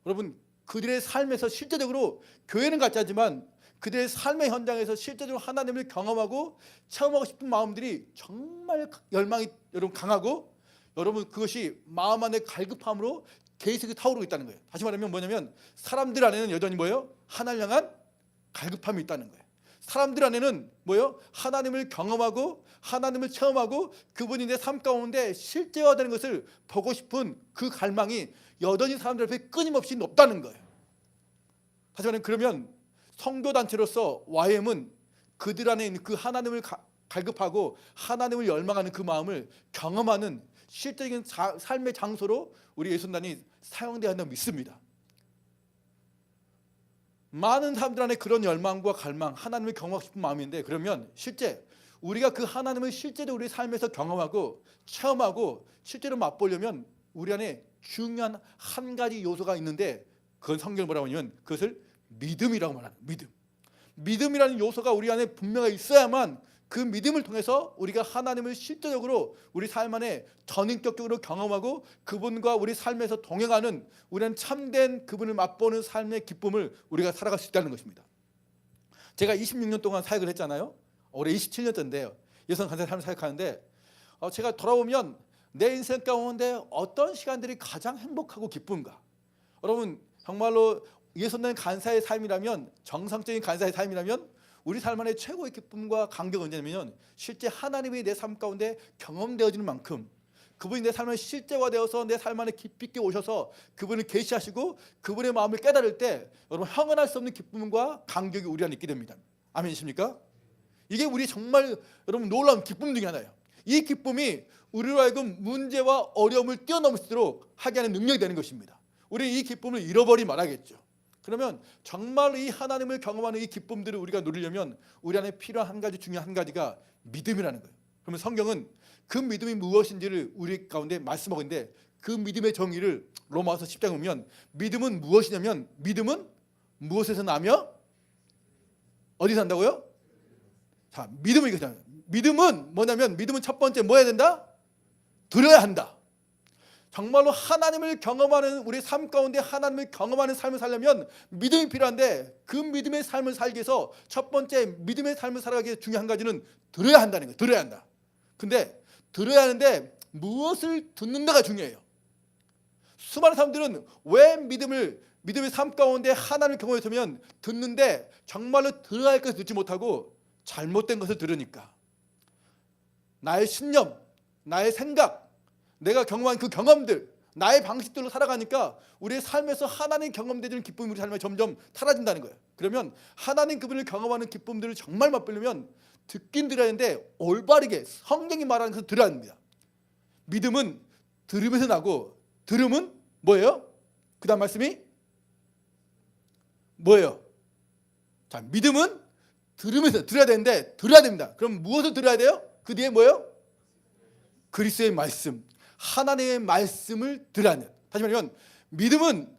여러분, 그들의 삶에서 실제적으로 교회는 같지 않지만 그들의 삶의 현장에서 실제적으로 하나님을 경험하고 체험하고 싶은 마음들이 정말 열망이 여러분 강하고, 여러분 그것이 마음 안에 갈급함으로 계속 타오르고 있다는 거예요. 다시 말하면 뭐냐면 사람들 안에는 여전히 뭐예요? 하나님을 향한 갈급함이 있다는 거예요. 사람들 안에는 뭐예요? 하나님을 경험하고 하나님을 체험하고 그분이 내 삶 가운데 실제화되는 것을 보고 싶은 그 갈망이 여전히 사람들 앞에 끊임없이 높다는 거예요. 다시 말하면 그러면 성교단체로서 YM은 그들 안에 있는 그 하나님을 갈급하고 하나님을 열망하는 그 마음을 경험하는 실제적인 삶의 장소로 우리 예수단이 사용되어야 한다고 믿습니다. 많은 사람들 안에 그런 열망과 갈망, 하나님을 경험하고 싶은 마음인데, 그러면 실제 우리가 그 하나님을 실제로 우리 삶에서 경험하고 체험하고 실제로 맛보려면 우리 안에 중요한 한 가지 요소가 있는데, 그건 성경을 뭐라고 하냐면 그것을 믿음이라고 말하는 믿음. 믿음이라는 요소가 우리 안에 분명히 있어야만 그 믿음을 통해서 우리가 하나님을 실제적으로 우리 삶 안에 전인격적으로 경험하고 그분과 우리 삶에서 동행하는, 우리는 참된 그분을 맛보는 삶의 기쁨을 우리가 살아갈 수 있다는 것입니다. 제가 26년 동안 사역을 했잖아요. 올해 27년째인데요. 예선 간사의 삶을 사역하는데 제가 돌아보면 내 인생 가운데 어떤 시간들이 가장 행복하고 기쁜가. 여러분 정말로 예선된 간사의 삶이라면, 정상적인 간사의 삶이라면 우리 삶 안에 최고의 기쁨과 감격은 언제냐면 실제 하나님이 내 삶 가운데 경험되어지는 만큼 그분이 내 삶에 실제화되어서 내 삶 안에 깊이 있게 오셔서 그분을 계시하시고 그분의 마음을 깨달을 때 여러분 형언할 수 없는 기쁨과 감격이 우리 안에 있게 됩니다. 아멘이십니까? 이게 우리 정말 여러분 놀라운 기쁨 중에 하나예요. 이 기쁨이 우리로 하여금 문제와 어려움을 뛰어넘을 수 있도록 하게 하는 능력이 되는 것입니다. 우리 이 기쁨을 잃어버리지 말아야겠죠. 그러면 정말 이 하나님을 경험하는 이 기쁨들을 우리가 누리려면 우리 안에 필요한 한 가지, 중요한 한 가지가 믿음이라는 거예요. 그러면 성경은 그 믿음이 무엇인지를 우리 가운데 말씀하고 있는데, 그 믿음의 정의를 로마서 10장에 보면 믿음은 무엇이냐면, 믿음은 무엇에서 나며 어디서 난다고요? 자, 믿음은 이거잖아요. 믿음은 뭐냐면, 믿음은 첫 번째 뭐 해야 된다? 들어야 한다. 정말로 하나님을 경험하는, 우리 삶 가운데 하나님을 경험하는 삶을 살려면 믿음이 필요한데, 그 믿음의 삶을 살기 위해서 첫 번째 믿음의 삶을 살아가기 위해 중요한 가지는 들어야 한다는 거예요. 들어야 한다. 근데 들어야 하는데 무엇을 듣는다가 중요해요. 수많은 사람들은 왜 믿음의 삶 가운데 하나님을 경험했으면 듣는데 정말로 들어야 할 것을 듣지 못하고 잘못된 것을 들으니까, 나의 신념, 나의 생각, 내가 경험한 그 경험들, 나의 방식들로 살아가니까 우리의 삶에서 하나님 경험되는 기쁨이 우리 삶에 점점 사라진다는 거예요. 그러면 하나님 그분을 경험하는 기쁨들을 정말 맛보려면 듣긴 들어야 하는데 올바르게 성경이 말하는 것을 들어야 합니다. 믿음은 들음에서 나고, 들음은 뭐예요? 그 다음 말씀이 뭐예요? 자, 믿음은 들으면서 들어야 되는데 들어야 됩니다. 그럼 무엇을 들어야 돼요? 그 뒤에 뭐예요? 그리스도의 말씀, 하나님의 말씀을 들어야 돼요. 다시 말하면 믿음은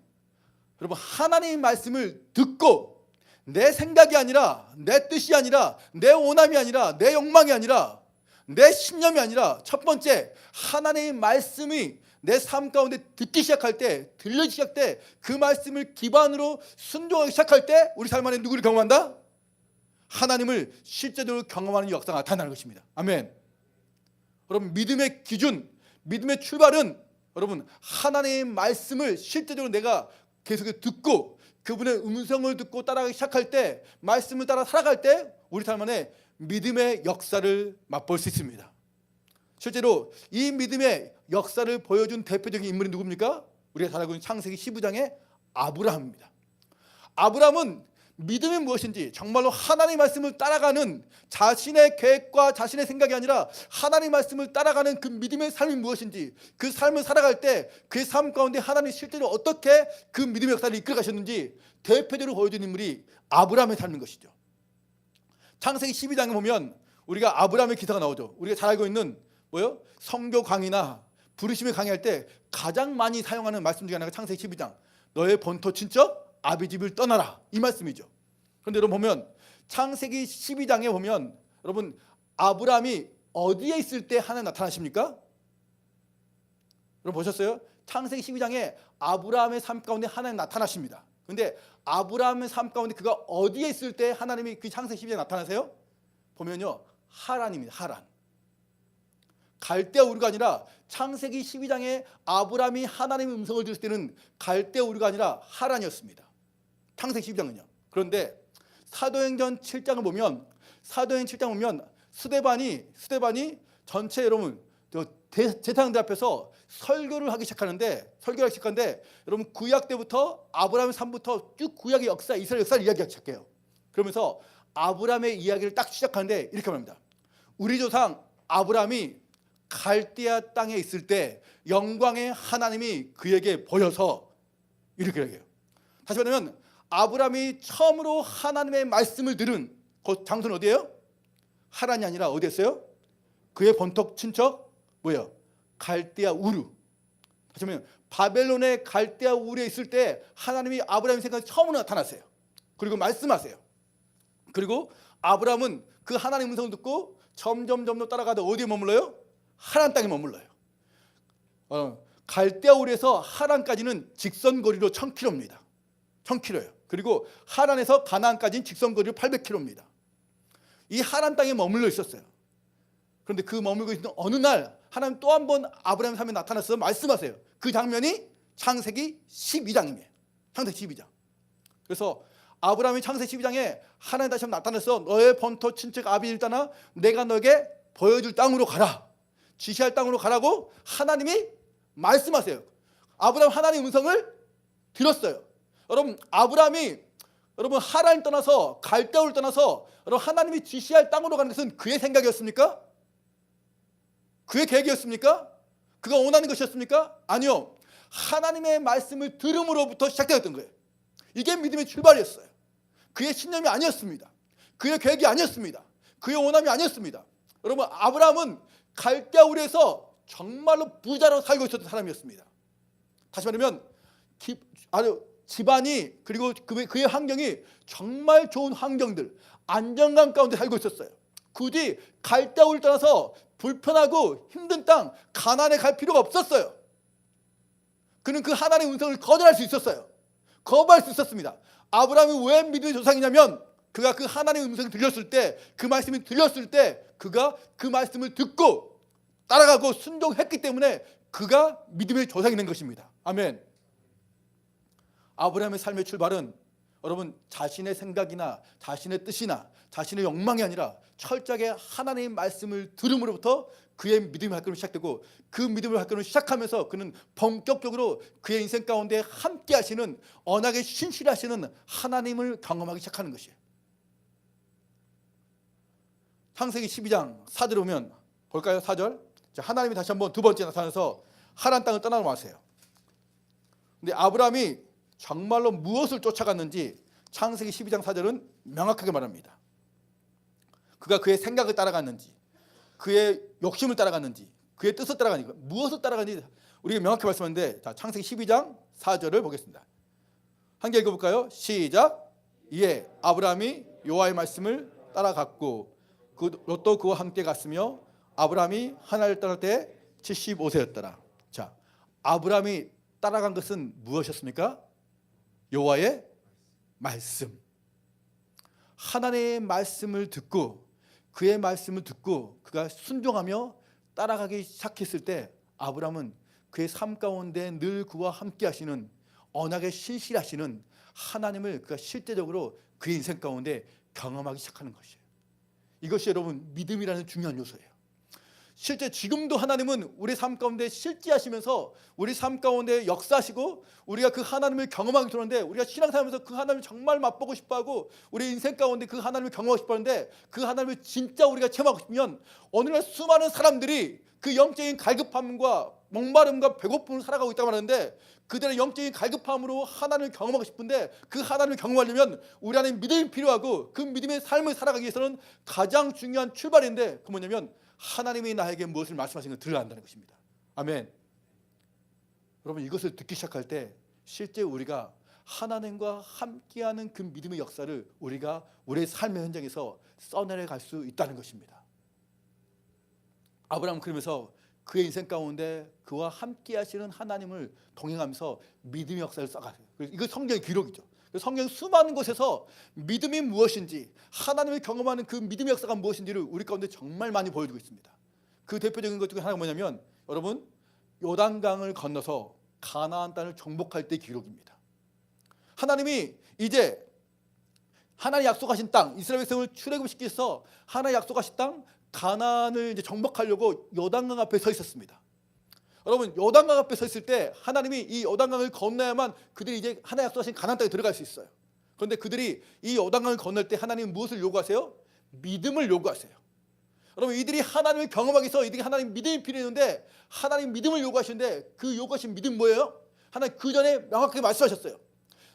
여러분 하나님의 말씀을 듣고, 내 생각이 아니라, 내 뜻이 아니라, 내 원함이 아니라, 내 욕망이 아니라, 내 신념이 아니라 첫 번째 하나님의 말씀이 내 삶 가운데 듣기 시작할 때, 들리기 시작할 때, 그 말씀을 기반으로 순종하기 시작할 때 우리 삶 안에 누구를 경험한다? 하나님을 실제적으로 경험하는 역사가 나타나는 것입니다. 아멘. 여러분 믿음의 기준, 믿음의 출발은 여러분 하나님의 말씀을 실제적으로 내가 계속 듣고 그분의 음성을 듣고 따라가기 시작할 때, 말씀을 따라 살아갈 때 우리 삶 안에 믿음의 역사를 맛볼 수 있습니다. 실제로 이 믿음의 역사를 보여준 대표적인 인물이 누굽니까? 우리가 잘 알고 있는 창세기 15장의 아브라함입니다. 아브라함은 믿음이 무엇인지 정말로 하나님의 말씀을 따라가는, 자신의 계획과 자신의 생각이 아니라 하나님의 말씀을 따라가는 그 믿음의 삶이 무엇인지, 그 삶을 살아갈 때 그 삶 가운데 하나님이 실제로 어떻게 그 믿음의 역사를 이끌어 가셨는지 대표적으로 보여준 인물이 아브라함의 삶인 것이죠. 창세기 12장에 보면 우리가 아브라함의 기사가 나오죠. 우리가 잘 알고 있는 뭐요? 성교 강의나 부르심을 강의할 때 가장 많이 사용하는 말씀 중에 하나가 창세기 12장 너의 본토 친척 아비 집을 떠나라 이 말씀이죠. 그런데 여러분 보면 창세기 12장에 보면 여러분 아브라함이 어디에 있을 때 하나님 나타나십니까? 여러분 보셨어요? 창세기 12장에 아브라함의 삶 가운데 하나님 나타나십니다. 그런데 아브라함의 삶 가운데 그가 어디에 있을 때 하나님이 그 창세기 12장에 나타나세요? 보면요 하란입니다. 하란. 갈대아 우르가 아니라 창세기 12장에 아브라함이 하나님의 음성을 들을 때는 갈대아 우르가 아니라 하란이었습니다. 창세기 12장은요. 그런데 사도행전 7장을 보면 스데반이 전체 여러분 제사장들 앞에서 설교를 하기 시작하는데 여러분 구약 때부터 아브라함의 삶부터 쭉 구약의 역사 이스라엘 역사를 이야기하기 시작해요. 그러면서 아브라함의 이야기를 딱 시작하는데 이렇게 말합니다. 우리 조상 아브라함이 갈대아 땅에 있을 때 영광의 하나님이 그에게 보여서 이렇게 얘기해요. 다시 말하면 아브라함이 처음으로 하나님의 말씀을 들은 그 장소는 어디예요? 하란이 아니라 어디였어요? 그의 본토 친척 뭐예요? 갈대아 우르. 다시 말하면 바벨론의 갈대아 우르에 있을 때 하나님이 아브라함의 생각에 처음으로 나타났어요. 그리고 말씀하세요. 그리고 아브라함은 그 하나님의 음성을 듣고 점점 따라가다 어디에 머물러요? 하란 땅에 머물러요. 갈대아 우르에서 하란까지는 직선거리로 1000km입니다. 1000km예요. 그리고 하란에서 가나안까지는 직선거리로 800km입니다. 이 하란 땅에 머물러 있었어요. 그런데 그 머물고 있는 어느 날 하나님 또 한 번 아브라함의 삶에 나타나서 말씀하세요. 그 장면이 창세기 12장입니다. 창세기 12장. 그래서 아브라함이 창세기 12장에 하나님 다시 한번 나타나서 너의 본토 친척 아비를 떠나 내가 너에게 보여줄 땅으로 가라. 지시할 땅으로 가라고 하나님이 말씀하세요. 아브라함 하나님의 음성을 들었어요. 여러분 아브라함이 하란을 떠나서 갈대아를 떠나서 여러분 하나님이 지시할 땅으로 가는 것은 그의 생각이었습니까? 그의 계획이었습니까? 그가 원하는 것이었습니까? 아니요. 하나님의 말씀을 들음으로부터 시작되었던 거예요. 이게 믿음의 출발이었어요. 그의 신념이 아니었습니다. 그의 계획이 아니었습니다. 그의 원함이 아니었습니다. 여러분 아브라함은 갈대아 우르에서 정말로 부자로 살고 있었던 사람이었습니다. 다시 말하면 집안이 그리고 그의 환경이 정말 좋은 환경들 안정감 가운데 살고 있었어요. 굳이 갈대아 우르를 떠나서 불편하고 힘든 땅 가나안에 갈 필요가 없었어요. 그는 그 하나님의 음성을 거절할 수 있었어요. 거부할 수 있었습니다. 아브라함이 왜 믿음의 조상이냐면 그가 그 하나님의 음성을 들렸을 때 그 말씀이 들렸을 때 그가 그 말씀을 듣고 따라가고 순종했기 때문에 그가 믿음의 조상이 된 것입니다. 아멘. 아브라함의 삶의 출발은 여러분 자신의 생각이나 자신의 뜻이나 자신의 욕망이 아니라 철저하게 하나님의 말씀을 들음으로부터 그의 믿음의 발걸음이 시작되고 그 믿음의 발걸음을 시작하면서 그는 본격적으로 그의 인생 가운데 함께 하시는 언약에 신실하시는 하나님을 경험하기 시작하는 것이에요. 창세기 12장 4절에 보면 볼까요? 4절. 자, 하나님이 다시 한번 두 번째 나타나서 하란 땅을 떠나러 가세요. 근데 아브라함이 정말로 무엇을 쫓아갔는지 창세기 12장 4절은 명확하게 말합니다. 그가 그의 생각을 따라갔는지 그의 욕심을 따라갔는지 그의 뜻을 따라갔는지 무엇을 따라갔는지 우리가 명확히 말씀하는데 자, 창세기 12장 4절을 보겠습니다. 한 개 읽어볼까요? 시작. 이에 아브라함이 여호와의 말씀을 따라갔고 롯도 그와 함께 갔으며 아브라함이 하나님을 떠날 때 75세였더라. 자, 아브라함이 따라간 것은 무엇이었습니까? 여호와의 말씀. 하나님의 말씀을 듣고 그의 말씀을 듣고 그가 순종하며 따라가기 시작했을 때 아브라함은 그의 삶 가운데 늘 그와 함께 하시는 언약에 신실하시는 하나님을 그가 실제적으로 그의 인생 가운데 경험하기 시작하는 것이에요. 이것이 여러분 믿음이라는 중요한 요소예요. 실제 지금도 하나님은 우리 삶 가운데 실제하시면서 우리 삶 가운데 역사하시고 우리가 그 하나님을 경험하게 되는데 우리가 신앙생활하면서 그 하나님을 정말 맛보고 싶어하고 우리 인생 가운데 그 하나님을 경험하고 싶어하는데 그 하나님을 진짜 우리가 체험하고 싶으면 오늘날 수많은 사람들이 그 영적인 갈급함과 목마름과 배고픔을 살아가고 있다고 하는데 그들의 영적인 갈급함으로 하나님을 경험하고 싶은데 그 하나님을 경험하려면 우리 안에 믿음이 필요하고 그 믿음의 삶을 살아가기 위해서는 가장 중요한 출발인데 그 뭐냐면 하나님이 나에게 무엇을 말씀하시는 걸 들어야 한다는 것입니다. 아멘. 여러분 이것을 듣기 시작할 때 실제 우리가 하나님과 함께하는 그 믿음의 역사를 우리가 우리의 삶의 현장에서 써내려 갈 수 있다는 것입니다. 아브라함은 그러면서 그의 인생 가운데 그와 함께 하시는 하나님을 동행하면서 믿음의 역사를 써가요. 이거 성경의 기록이죠. 성경 수많은 곳에서 믿음이 무엇인지, 하나님을 경험하는 그 믿음의 역사가 무엇인지를 우리 가운데 정말 많이 보여주고 있습니다. 그 대표적인 것 중에 하나가 뭐냐면 여러분 요단강을 건너서 가나안 땅을 정복할 때 기록입니다. 하나님이 이제 하나님 약속하신 땅, 이스라엘 백성을 출애굽시키기 위해서 하나님 약속하신 땅 가나안을 이제 정복하려고 요단강 앞에 서 있었습니다. 여러분 요단강 앞에 서 있을 때 하나님이 이 요단강을 건너야만 그들이 이제 하나님 약속하신 가나안 땅에 들어갈 수 있어요. 그런데 그들이 이 요단강을 건널 때 하나님은 무엇을 요구하세요? 믿음을 요구하세요. 여러분 이들이 하나님을 경험하기 위해서 이들이 하나님 믿음이 필요했는데 하나님 믿음을 요구하시는데 그 요구하신 믿음 뭐예요? 하나님 그 전에 명확하게 말씀하셨어요.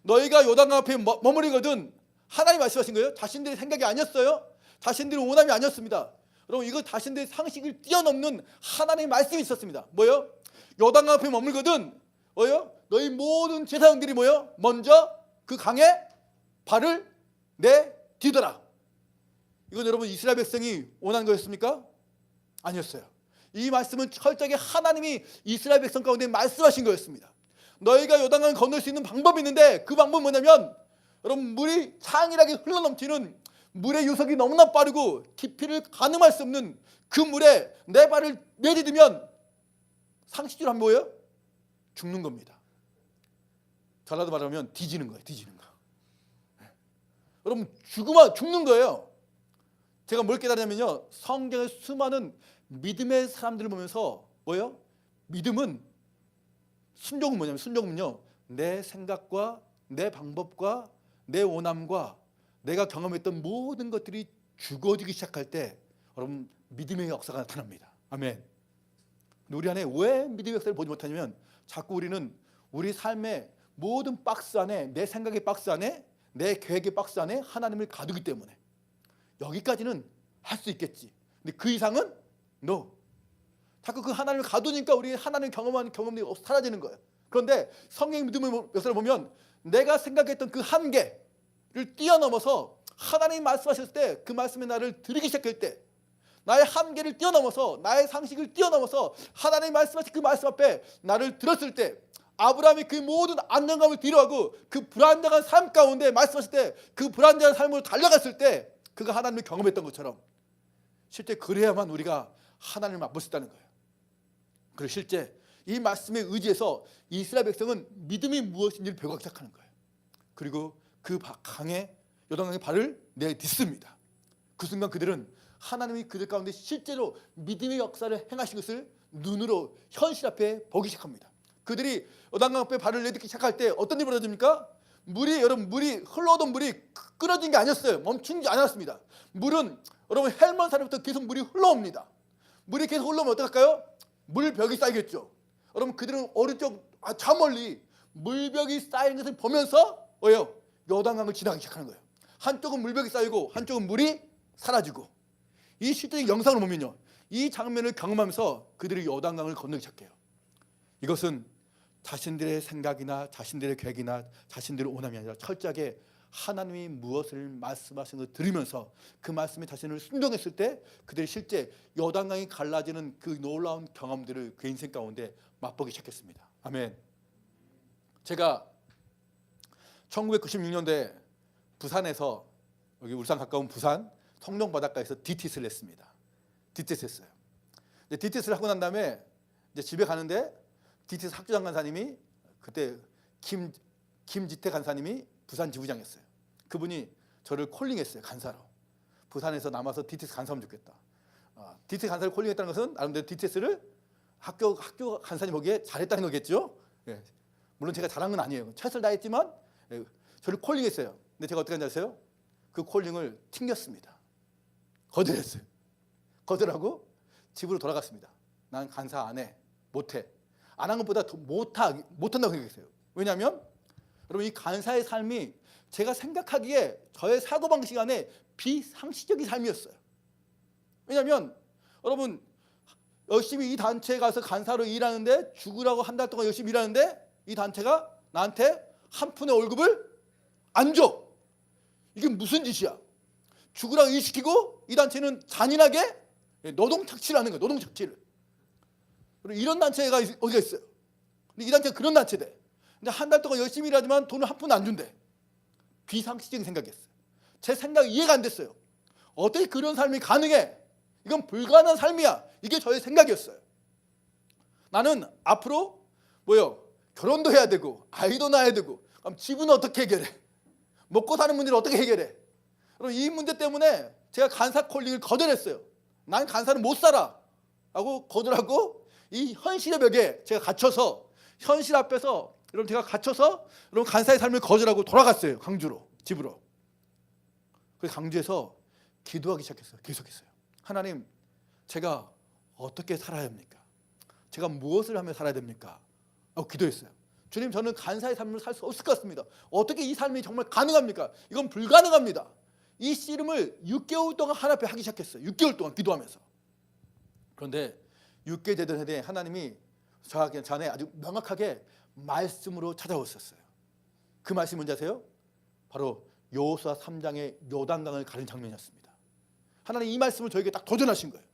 너희가 요단강 앞에 머무르거든. 하나님 말씀하신 거예요. 자신들의 생각이 아니었어요. 자신들의 원함이 아니었습니다. 여러분 이거 자신들의 상식을 뛰어넘는 하나님의 말씀이 있었습니다. 뭐요? 요단강 앞에 머물거든. 뭐요? 너희 모든 제사장들이 뭐요? 먼저 그 강에 발을 내디뎌라. 이건 여러분 이스라엘 백성이 원한 거였습니까? 아니었어요. 이 말씀은 철저하게 하나님이 이스라엘 백성 가운데 말씀하신 거였습니다. 너희가 요단강을 건널 수 있는 방법이 있는데 그 방법은 뭐냐면 여러분 물이 창일하게 흘러넘치는 물의 유속이 너무나 빠르고 깊이를 가늠할 수 없는 그 물에 내 발을 내디디면 상식적으로 하면 뭐예요? 죽는 겁니다. 전라도 말하면 뒤지는 거예요. 뒤지는 거. 여러분 죽는 거예요. 제가 뭘 깨달았냐면요. 성경의 수많은 믿음의 사람들을 보면서 뭐예요? 믿음은 순종은 뭐냐면 순종은요. 내 생각과 내 방법과 내 원함과 내가 경험했던 모든 것들이 죽어지기 시작할 때 여러분 믿음의 역사가 나타납니다. 아멘. 우리 안에 왜 믿음의 역사를 보지 못하냐면 자꾸 우리는 우리 삶의 모든 박스 안에 내 생각의 박스 안에 내 계획의 박스 안에 하나님을 가두기 때문에 여기까지는 할 수 있겠지. 근데 그 이상은 no. 자꾸 그 하나님을 가두니까 우리 하나님을 경험하는 경험들이 사라지는 거예요. 그런데 성경의 믿음의 역사를 보면 내가 생각했던 그 한계를 뛰어넘어서 하나님이 말씀하실 때 그 말씀에 나를 들이기 시작할 때 나의 한계를 뛰어넘어서 나의 상식을 뛰어넘어서 하나님이 말씀하신 그 말씀 앞에 나를 들었을 때 아브라함이 그 모든 안정감을 뒤로하고 그 불안정한 삶 가운데 말씀하실 때 그 불안정한 삶으로 달려갔을 때 그가 하나님을 경험했던 것처럼 실제 그래야만 우리가 하나님을 맛볼 수 있다는 거예요. 그리고 실제 이 말씀에 의지해서 이스라엘 백성은 믿음이 무엇인지를 배우기 시작하는 거예요. 그리고 그 강에 요단강에 발을 내딛습니다. 그 순간 그들은 하나님이 그들 가운데 실제로 믿음의 역사를 행하신 것을 눈으로 현실 앞에 보기 시작합니다. 그들이 요단강 앞에 발을 내딛기 시작할 때 어떤 일이 벌어집니까? 여러분 흘러오던 물이 끊어진 게 아니었어요. 멈춘 게 아니었습니다. 물은 여러분 헬몬 산에부터 계속 물이 흘러옵니다. 물이 계속 흘러오면 어떡할까요? 물벽이 쌓이겠죠. 여러분 그들은 오른쪽 저 멀리 물벽이 쌓이는 것을 보면서 요단강을 지나가기 시작하는 거예요. 한쪽은 물벽이 쌓이고 한쪽은 물이 사라지고 이 실제적인 영상을 보면요. 이 장면을 경험하면서 그들이 요단강을 건너기 시작해요. 이것은 자신들의 생각이나 자신들의 계획이나 자신들의 원함이 아니라 철저하게 하나님이 무엇을 말씀하시는 것을 들으면서 그 말씀에 자신을 순종했을 때 그들이 실제 요단강이 갈라지는 그 놀라운 경험들을 그 인생 가운데 맛보기 시작했습니다. 아멘. 제가 1996년도에 부산에서 여기 울산 가까운 부산 성령 바닷가에서 DTS를 했습니다. DTS 했어요. DTS를 하고 난 다음에 이제 집에 가는데 DTS 학주장 간사님이 그때 김지태 간사님이 부산 지부장이었어요. 그분이 저를 콜링했어요. 간사로. 부산에서 남아서 DTS 간사하면 좋겠다. DTS 간사를 콜링했다는 것은 나름대로 DTS를 학교 간사님 보기에 잘했다는 거겠죠. 예. 물론 제가 잘한 건 아니에요. 최선을 다했지만 저를 콜링했어요. 근데 제가 어떻게 한지 아세요? 그 콜링을 튕겼습니다. 거절했어요. 거절하고 집으로 돌아갔습니다. 난 간사 안 해. 못해. 안 한 것보다 더 못한다고 생각했어요. 왜냐하면 여러분 이 간사의 삶이 제가 생각하기에 저의 사고방식 안에 비상식적인 삶이었어요. 왜냐하면 여러분 열심히 이 단체에 가서 간사로 일하는데 죽으라고 한 달 동안 열심히 일하는데 이 단체가 나한테 한 푼의 월급을 안 줘. 이게 무슨 짓이야? 죽으라고 일 시키고 이 단체는 잔인하게 노동 착취를 하는 거야. 노동 착취를. 그리고 이런 단체가 어디가 있어요? 근데 이 단체가 그런 단체대. 근데 한 달 동안 열심히 일하지만 돈을 한 푼 안 준대. 비상식적인 생각이었어요. 제 생각이 이해가 안 됐어요. 어떻게 그런 삶이 가능해? 이건 불가능한 삶이야. 이게 저의 생각이었어요. 나는 앞으로 결혼도 해야 되고 아이도 낳아야 되고 그럼 집은 어떻게 해결해? 먹고 사는 문제를 어떻게 해결해? 그럼 이 문제 때문에 제가 간사 콜링을 거절했어요. 난 간사는 못 살아 하고 거절하고 이 현실의 벽에 제가 갇혀서 현실 앞에서 여러분 제가 갇혀서 여러분 간사의 삶을 거절하고 돌아갔어요. 강주로 집으로. 그래서 강주에서 기도하기 시작했어요. 계속했어요. 하나님, 제가 어떻게 살아야 합니까? 제가 무엇을 하며 살아야 됩니까? 하고 기도했어요. 주님, 저는 간사의 삶을 살 수 없을 것 같습니다. 어떻게 이 삶이 정말 가능합니까? 이건 불가능합니다. 이 씨름을 6개월 동안 하나님 앞에 하기 시작했어요. 6개월 동안 기도하면서. 그런데 6개월 되던 해에 하나님이 저에게 아주 명확하게 말씀으로 찾아오셨어요. 그 말씀이 뭔지 아세요? 바로 여호수아 3장의 요단강을 가른 장면이었습니다. 하나님 이 말씀을 저에게 딱 도전하신 거예요.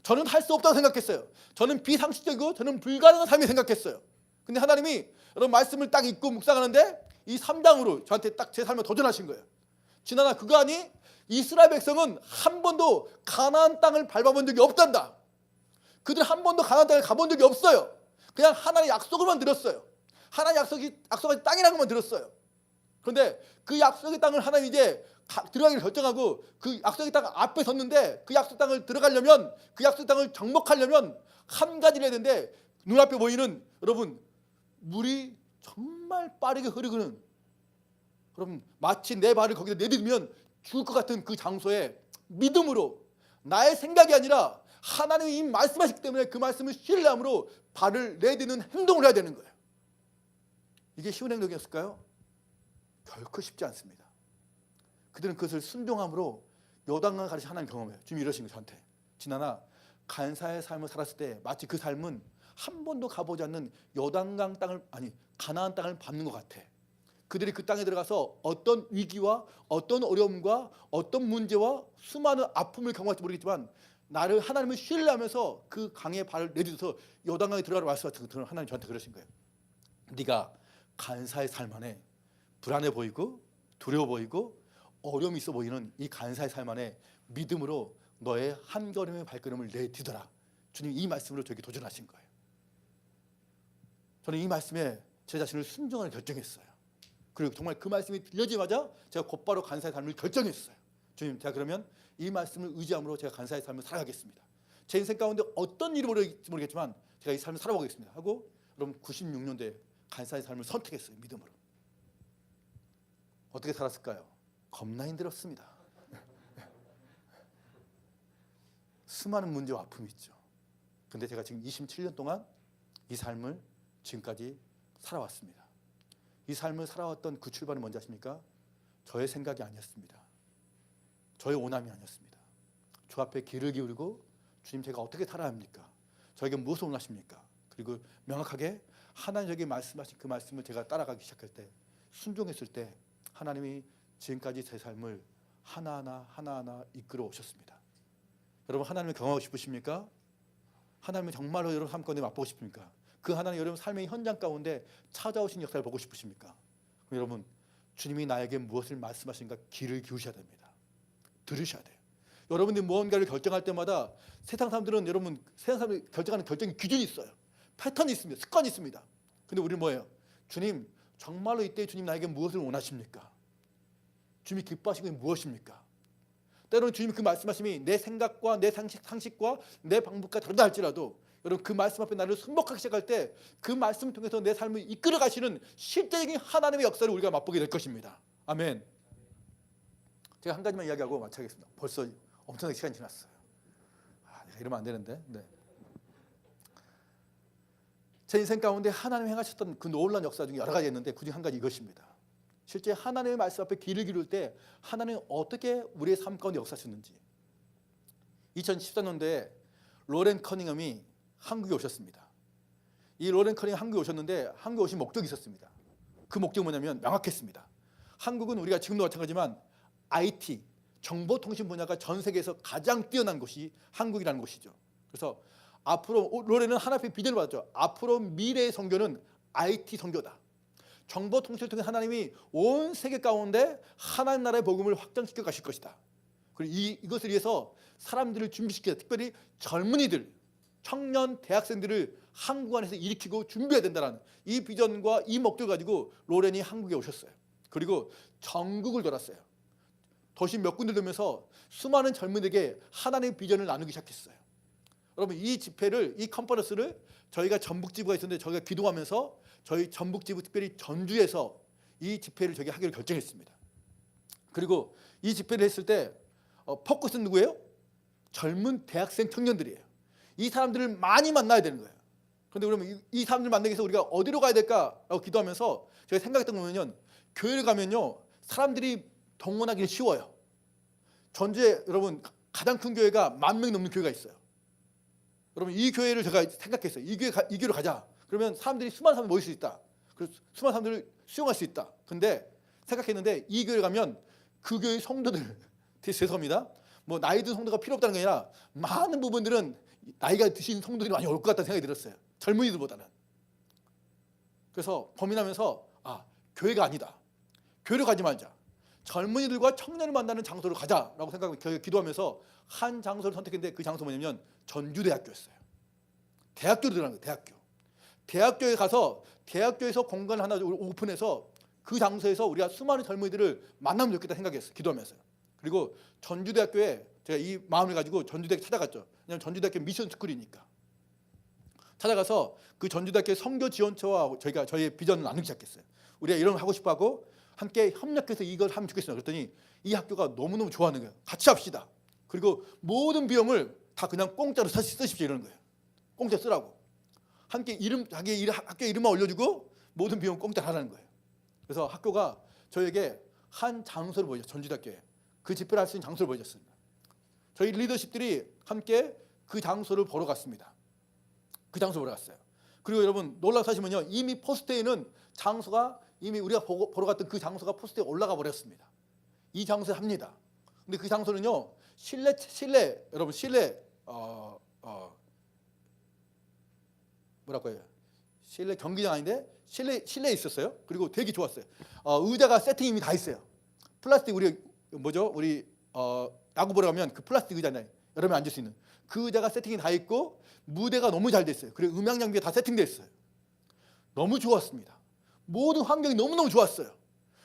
저는 할 수 없다고 생각했어요. 저는 비상식적이고 저는 불가능한 삶이 생각했어요. 근데 하나님이 여러분 말씀을 딱 읽고 묵상하는데 이 3장으로 저한테 딱 제 삶을 도전하신 거예요. 지나나 그거 아니? 이스라엘 백성은 한 번도 가나안 땅을 밟아본 적이 없단다. 그들 한 번도 가나안 땅을 가본 적이 없어요. 그냥 하나님의 약속을만 들었어요. 하나님의 약속한 땅이라는 것만 들었어요. 그런데 그 약속의 땅을 하나님 이제 들어가기를 결정하고 그 약속의 땅 앞에 섰는데 그 약속 땅을 들어가려면 그 약속 땅을 정복하려면 한 가지를 해야 되는데 눈앞에 보이는 여러분 물이 정말 빠르게 흐르는 여러분 마치 내 발을 거기다 내딛으면 죽을 것 같은 그 장소에 믿음으로 나의 생각이 아니라 하나님이 이미 말씀하시기 때문에 그 말씀을 신뢰함으로 발을 내딛는 행동을 해야 되는 거예요. 이게 쉬운 행동이었을까요? 결코 쉽지 않습니다. 그들은 그것을 순종함으로 요단강을 가르쳐 하나님 경험해요. 지금 이러신 거예요. 저한테. 지나나 간사의 삶을 살았을 때 마치 그 삶은 한 번도 가보지 않는 요단강 땅을 가나안 땅을 밟는 것 같아. 그들이 그 땅에 들어가서 어떤 위기와 어떤 어려움과 어떤 문제와 수많은 아픔을 경험할지 모르겠지만 나를 하나님을 신뢰하면서 그 강에 발을 내딛어서 요단강에 들어가라 말씀하신 하나님 저한테 그러신 거예요. 네가 간사의 삶 안에 불안해 보이고 두려워 보이고 어려움이 있어 보이는 이 간사의 삶 안에 믿음으로 너의 한 걸음의 발걸음을 내딛어라. 주님 이 말씀으로 저에게 도전하신 거예요. 저는 이 말씀에 제 자신을 순종하는 결정했어요. 그리고 정말 그 말씀이 들려지자마자 제가 곧바로 간사의 삶을 결정했어요. 주님, 제가 그러면 이 말씀을 의지함으로 제가 간사의 삶을 살아가겠습니다. 제 인생 가운데 어떤 일이 벌어질지 모르겠지만 제가 이 삶을 살아보겠습니다 하고 여러분 96년도에 간사의 삶을 선택했어요. 믿음으로. 어떻게 살았을까요? 겁나 힘들었습니다. 수많은 문제와 아픔이 있죠. 근데 제가 지금 27년 동안 이 삶을 지금까지 살아왔습니다. 이 삶을 살아왔던 그 출발은 뭔지 아십니까? 저의 생각이 아니었습니다. 저의 원함이 아니었습니다. 주 앞에 귀를 기울이고 주님 제가 어떻게 살아야 합니까? 저에게 무엇을 원하십니까? 그리고 명확하게 하나님 저에게 말씀하신 그 말씀을 제가 따라가기 시작할 때 순종했을 때 하나님이 지금까지 제 삶을 하나하나 이끌어 오셨습니다. 여러분 하나님을 경험하고 싶으십니까? 하나님을 정말로 여러분 삶 가운데 맛보고 싶습니까? 그 하나님 여러분 삶의 현장 가운데 찾아오신 역사를 보고 싶으십니까? 그럼 여러분 주님이 나에게 무엇을 말씀하신가 귀를 기울이셔야 됩니다. 들으셔야 돼요. 여러분들이 무언가를 결정할 때마다 세상 사람들은 여러분 세상 사람들이 결정하는 결정의 기준이 있어요. 패턴이 있습니다. 습관이 있습니다. 근데 우리는 뭐예요? 주님 정말로 이때 주님 나에게 무엇을 원하십니까? 주님이 기뻐하시는 게 무엇입니까? 때로는 주님이 그 말씀하심이 내 생각과 내 상식과 내 방법과 다르다 할지라도 여러분 그 말씀 앞에 나를 승복하기 시작할 때 그 말씀을 통해서 내 삶을 이끌어 가시는 실제적인 하나님의 역사를 우리가 맛보게 될 것입니다. 아멘. 제가 한 가지만 이야기하고 마치겠습니다. 벌써 엄청나게 시간이 지났어요. 내가 이러면 안 되는데. 네. 제 인생 가운데 하나님이 행하셨던 그 놀라운 역사 중에 여러 가지 있는데 그중 한 가지 이것입니다. 실제 하나님의 말씀 앞에 귀를 기울일 때 하나님은 어떻게 우리의 삶 가운데 역사하셨는지. 2014년도에 로렌 커닝엄이 한국에 오셨습니다. 이 로렌 커닝엄 한국에 오셨는데 한국에 오신 목적이 있었습니다. 그 목적은 뭐냐면 명확했습니다. 한국은 우리가 지금도 마찬가지지만 IT, 정보통신 분야가 전 세계에서 가장 뛰어난 곳이 한국이라는 곳이죠. 그래서 앞으로 로렌은 하나님의 비전을 받았죠. 앞으로 미래의 선교는 IT 선교다. 정보통신을 통해 하나님이 온 세계 가운데 하나님 나라의 복음을 확장시켜 가실 것이다. 그리고 이것을 위해서 사람들을 준비시키자. 특별히 젊은이들, 청년, 대학생들을 한국 안에서 일으키고 준비해야 된다는 이 비전과 이 목적을 가지고 로렌이 한국에 오셨어요. 그리고 전국을 돌았어요. 도시 몇 군데 돌면서 수많은 젊은이들에게 하나님의 비전을 나누기 시작했어요. 여러분 이 집회를, 이 컨퍼런스를 저희가 전북지부가 있었는데 저희가 기도하면서 저희 전북지부 특별히 전주에서 이 집회를 저희가 하기로 결정했습니다. 그리고 이 집회를 했을 때 포커스는 누구예요? 젊은 대학생 청년들이에요. 이 사람들을 많이 만나야 되는 거예요. 그런데 그러면 이 사람들 만나기 위해서 우리가 어디로 가야 될까라고 기도하면서 제가 생각했던 거는요. 교회를 가면요. 사람들이 동원하기는 쉬워요. 전주에 여러분 가장 큰 교회가 10,000명 넘는 교회가 있어요. 여러분 이 교회를 제가 생각했어요. 이 교회로 가자. 그러면 사람들이 수많은 사람이 모일 수 있다. 그래서 수많은 사람들을 수용할 수 있다. 근데 생각했는데 이 교회 가면 그 교회 성도들 죄송합니다. 뭐 나이 든 성도가 필요 없다는 게 아니라 많은 부분들은 나이가 드신 성도들이 많이 올 것 같다는 생각이 들었어요. 젊은이들보다는. 그래서 고민하면서 교회가 아니다. 교회로 가지 말자. 젊은이들과 청년을 만나는 장소로 가자라고 생각하고 저희가 기도하면서 한 장소를 선택했는데 그 장소 뭐냐면 전주대학교였어요. 대학교로 들어간 거예요. 대학교. 대학교에 가서 대학교에서 공간을 하나 오픈해서 그 장소에서 우리가 수많은 젊은이들을 만나면 좋겠다 생각했어요. 기도하면서요. 그리고 전주대학교에 제가 이 마음을 가지고 전주대학교 찾아갔죠. 왜냐하면 전주대학교 미션 스쿨이니까. 찾아가서 그 전주대학교 선교지원처와 저희가 저희의 비전을 나누기 시작했어요. 우리가 이런 걸 하고 싶어하고 함께 협력해서 이걸 하면 좋겠어요. 그랬더니 이 학교가 너무너무 좋아하는 거예요. 같이 합시다. 그리고 모든 비용을 다 그냥 공짜로 쓰십시오 이러는 거예요. 공짜 쓰라고. 함께 자기 학교 이름만 올려주고 모든 비용 공짜로 하라는 거예요. 그래서 학교가 저에게 한 장소를 보여줬어요. 전주대학교에. 그 집회를 할 수 있는 장소를 보여줬습니다. 저희 리더십들이 함께 그 장소를 보러 갔습니다. 그 장소 보러 갔어요. 그리고 여러분 놀라운 사실은요. 이미 포스트에는 장소가 이미 우리가 보러 갔던 그 장소가 포스트에 올라가 버렸습니다. 이 장소에 합니다. 근데 그 장소는요. 여러분 실내 뭐라고 해요? 실내 경기장 아닌데 실내에 있었어요. 그리고 되게 좋았어요. 의자가 세팅이 이미 다 있어요. 플라스틱 우리 야구 보러 가면 그 플라스틱 의자잖아요. 여러 명 앉을 수 있는 그 의자가 세팅이 다 있고 무대가 너무 잘 됐어요. 그리고 음향 장비가 다 세팅돼 있어요. 너무 좋았습니다. 모든 환경이 너무너무 좋았어요.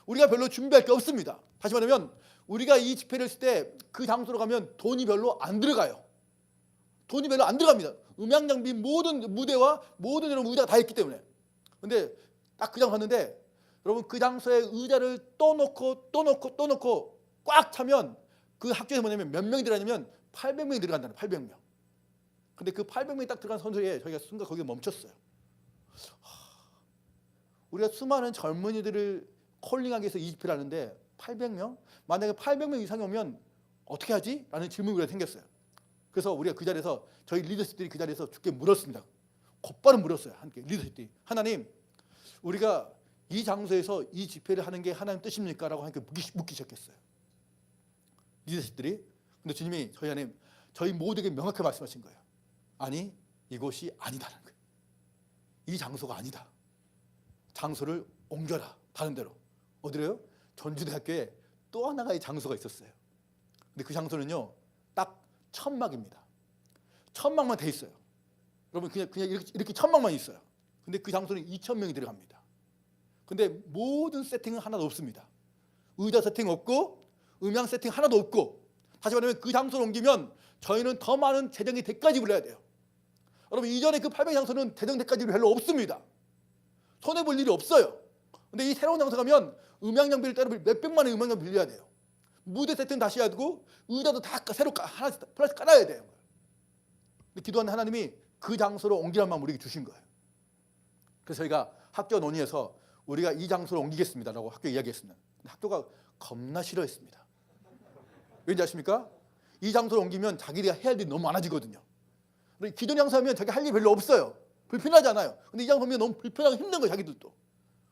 우리가 별로 준비할 게 없습니다. 다시 말하면 우리가 이 집회를 했을 때 그 장소로 가면 돈이 별로 안 들어가요. 돈이 별로 안 들어갑니다. 음향 장비 모든 무대와 모든 이런 의자가 다 있기 때문에. 근데 딱 그 장소 갔는데 여러분 그 장소에 의자를 또 놓고 꽉 차면 그 학교에서 뭐냐면 몇 명이 들어가냐면 800명이 들어간다는 800명. 근데 그 800명이 딱 들어간 선소리에 저희가 순간 거기에 멈췄어요. 우리가 수많은 젊은이들을 콜링하기 위해서 이 집회를 하는데 800명? 만약에 800명 이상이 오면 어떻게 하지? 라는 질문이 생겼어요. 그래서 우리가 그 자리에서 저희 리더십들이 그 자리에서 주께 물었습니다. 곧바로 물었어요. 함께 리더십들이. 하나님, 우리가 이 장소에서 이 집회를 하는 게 하나님 뜻입니까? 라고 함께 묻기 시작했어요. 리더십들이. 근데 주님이 저희 모두에게 명확하게 말씀하신 거예요. 아니, 이곳이 아니다라는 거예요. 이 장소가 아니다. 장소를 옮겨라. 다른 데로. 어디로요? 전주대학교에 또 하나의 장소가 있었어요. 근데 그 장소는요. 딱 천막입니다. 천막만 돼 있어요. 여러분 그냥 이렇게 천막만 있어요. 근데 그 장소는 2,000명이 들어갑니다. 근데 모든 세팅은 하나도 없습니다. 의자 세팅 없고 음향 세팅 하나도 없고 다시 말하면 그 장소를 옮기면 저희는 더 많은 재정의 대까지 불러야 돼요. 여러분 이전에 그 800 장소는 재정 대까지 별로 없습니다. 손해볼 일이 없어요. 근데 이 새로운 장소 가면 음향 장비를 따로 몇백만 원의 음향 장비 빌려야 돼요. 무대 세팅 다시 해야 되고 의자도 다 새로 하나씩 플러스 깔아야 돼요. 근데 기도하는 하나님이 그 장소로 옮기라는 마음 우리에게 주신 거예요. 그래서 저희가 학교 논의해서 우리가 이 장소로 옮기겠습니다라고 학교에 이야기했습니다. 근데 학교가 겁나 싫어했습니다. 왠지 아십니까? 이 장소로 옮기면 자기들이 해야 할 일이 너무 많아지거든요. 우리 기존 장소하면 자기 할 일이 별로 없어요. 불편하지 않아요. 근데 이 장소하면 너무 불편하고 힘든 거예요, 자기들도.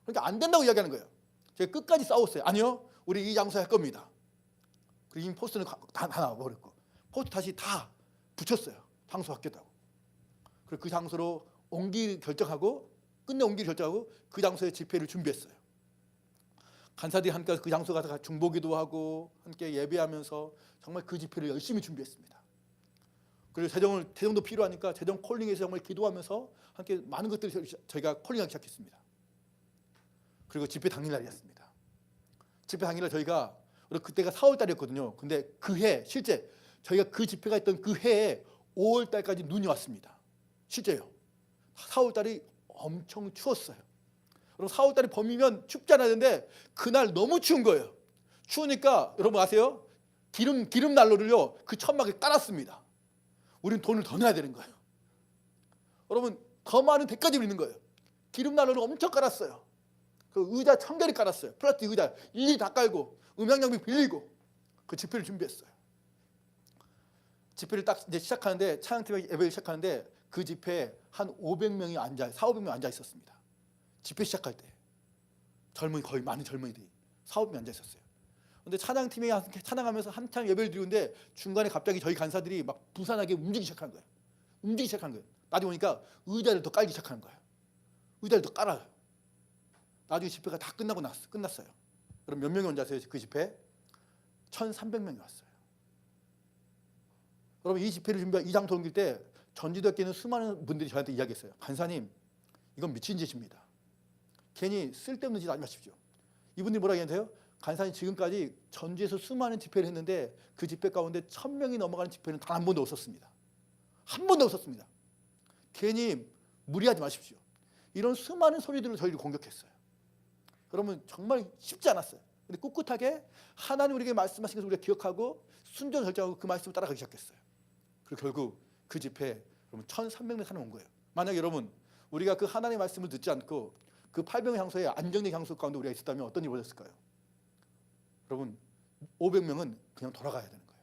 그러니까 안 된다고 이야기하는 거예요. 제가 끝까지 싸웠어요. 아니요, 우리 이 장소에 할 겁니다. 그리고 이미 포스트는 다 나와버렸고, 포스트 다시 다 붙였어요. 장소 바뀌었다고. 그리고 그 장소로 옮기 결정하고, 끝내 옮기 결정하고 그 장소에 집회를 준비했어요. 간사들이 함께 그 장소 가서 중보기도 하고 함께 예배하면서 정말 그 집회를 열심히 준비했습니다. 그리고 재정도 필요하니까 재정 콜링에서 정말 기도하면서 함께 많은 것들을 저희가 콜링하기 시작했습니다. 그리고 집회 당일날이었습니다. 집회 당일날 저희가 그때가 4월달이었거든요. 근데 그 해 실제 저희가 그 집회가 있던 그 해에 5월달까지 눈이 왔습니다. 실제요. 4월달이 엄청 추웠어요. 여러분 4월달이 봄이면 춥지 않았는데 그날 너무 추운 거예요. 추우니까 여러분 아세요? 기름 난로를요 그 천막에 깔았습니다. 우리는 돈을 더 내야 되는 거예요. 여러분 더 많은 대가를 있는 거예요. 기름 난로를 엄청 깔았어요. 그 의자 1000개를 깔았어요. 플라스틱 의자 일일이 다 깔고 음향 장비 빌리고 그 집회를 준비했어요. 집회를 딱 이제 시작하는데 찬양팀의 예배를 시작하는데 그 집회에 한 500명이 400명 앉아 있었습니다. 집회 시작할 때 거의 많은 젊은이들이 400명 앉아 있었어요. 근데 찬양팀이 찬양하면서 한참 예배를 드리는데 중간에 갑자기 저희 간사들이 막 부산하게 움직이기 시작하는 거예요. 나중에 보니까 의자를 더 깔기 시작하는 거예요. 의자를 더 깔아요. 나중에 집회가 다 끝났어요. 그럼 몇 명이 앉았어요? 그 집회 1,300명이 왔어요. 여러분 이 집회를 준비한 이 장소 옮길 때 전주대학교에 있는 수많은 분들이 저한테 이야기했어요. 간사님 이건 미친 짓입니다. 괜히 쓸데없는 짓 하지 마십시오. 이분들이 뭐라고 얘기하세요? 간사님 지금까지 전주에서 수많은 집회를 했는데 그 집회 가운데 1000명이 넘어가는 집회는 단 한 번도 없었습니다. 한 번도 없었습니다. 괜히 무리하지 마십시오. 이런 수많은 소리들로 저희를 공격했어요. 그러면 정말 쉽지 않았어요. 근데 꿋꿋하게 하나님 우리에게 말씀하신 것을 우리가 기억하고 순종 결정하고 그 말씀을 따라가기 시작했어요. 그리고 결국 그 집회에 여러분 1,300명 사람 온 거예요. 만약에 여러분 우리가 그 하나님의 말씀을 듣지 않고 그 800명 향소에 안정된 향소 가운데 우리가 있었다면 어떤 일이 벌어졌을까요? 여러분 500명은 그냥 돌아가야 되는 거예요.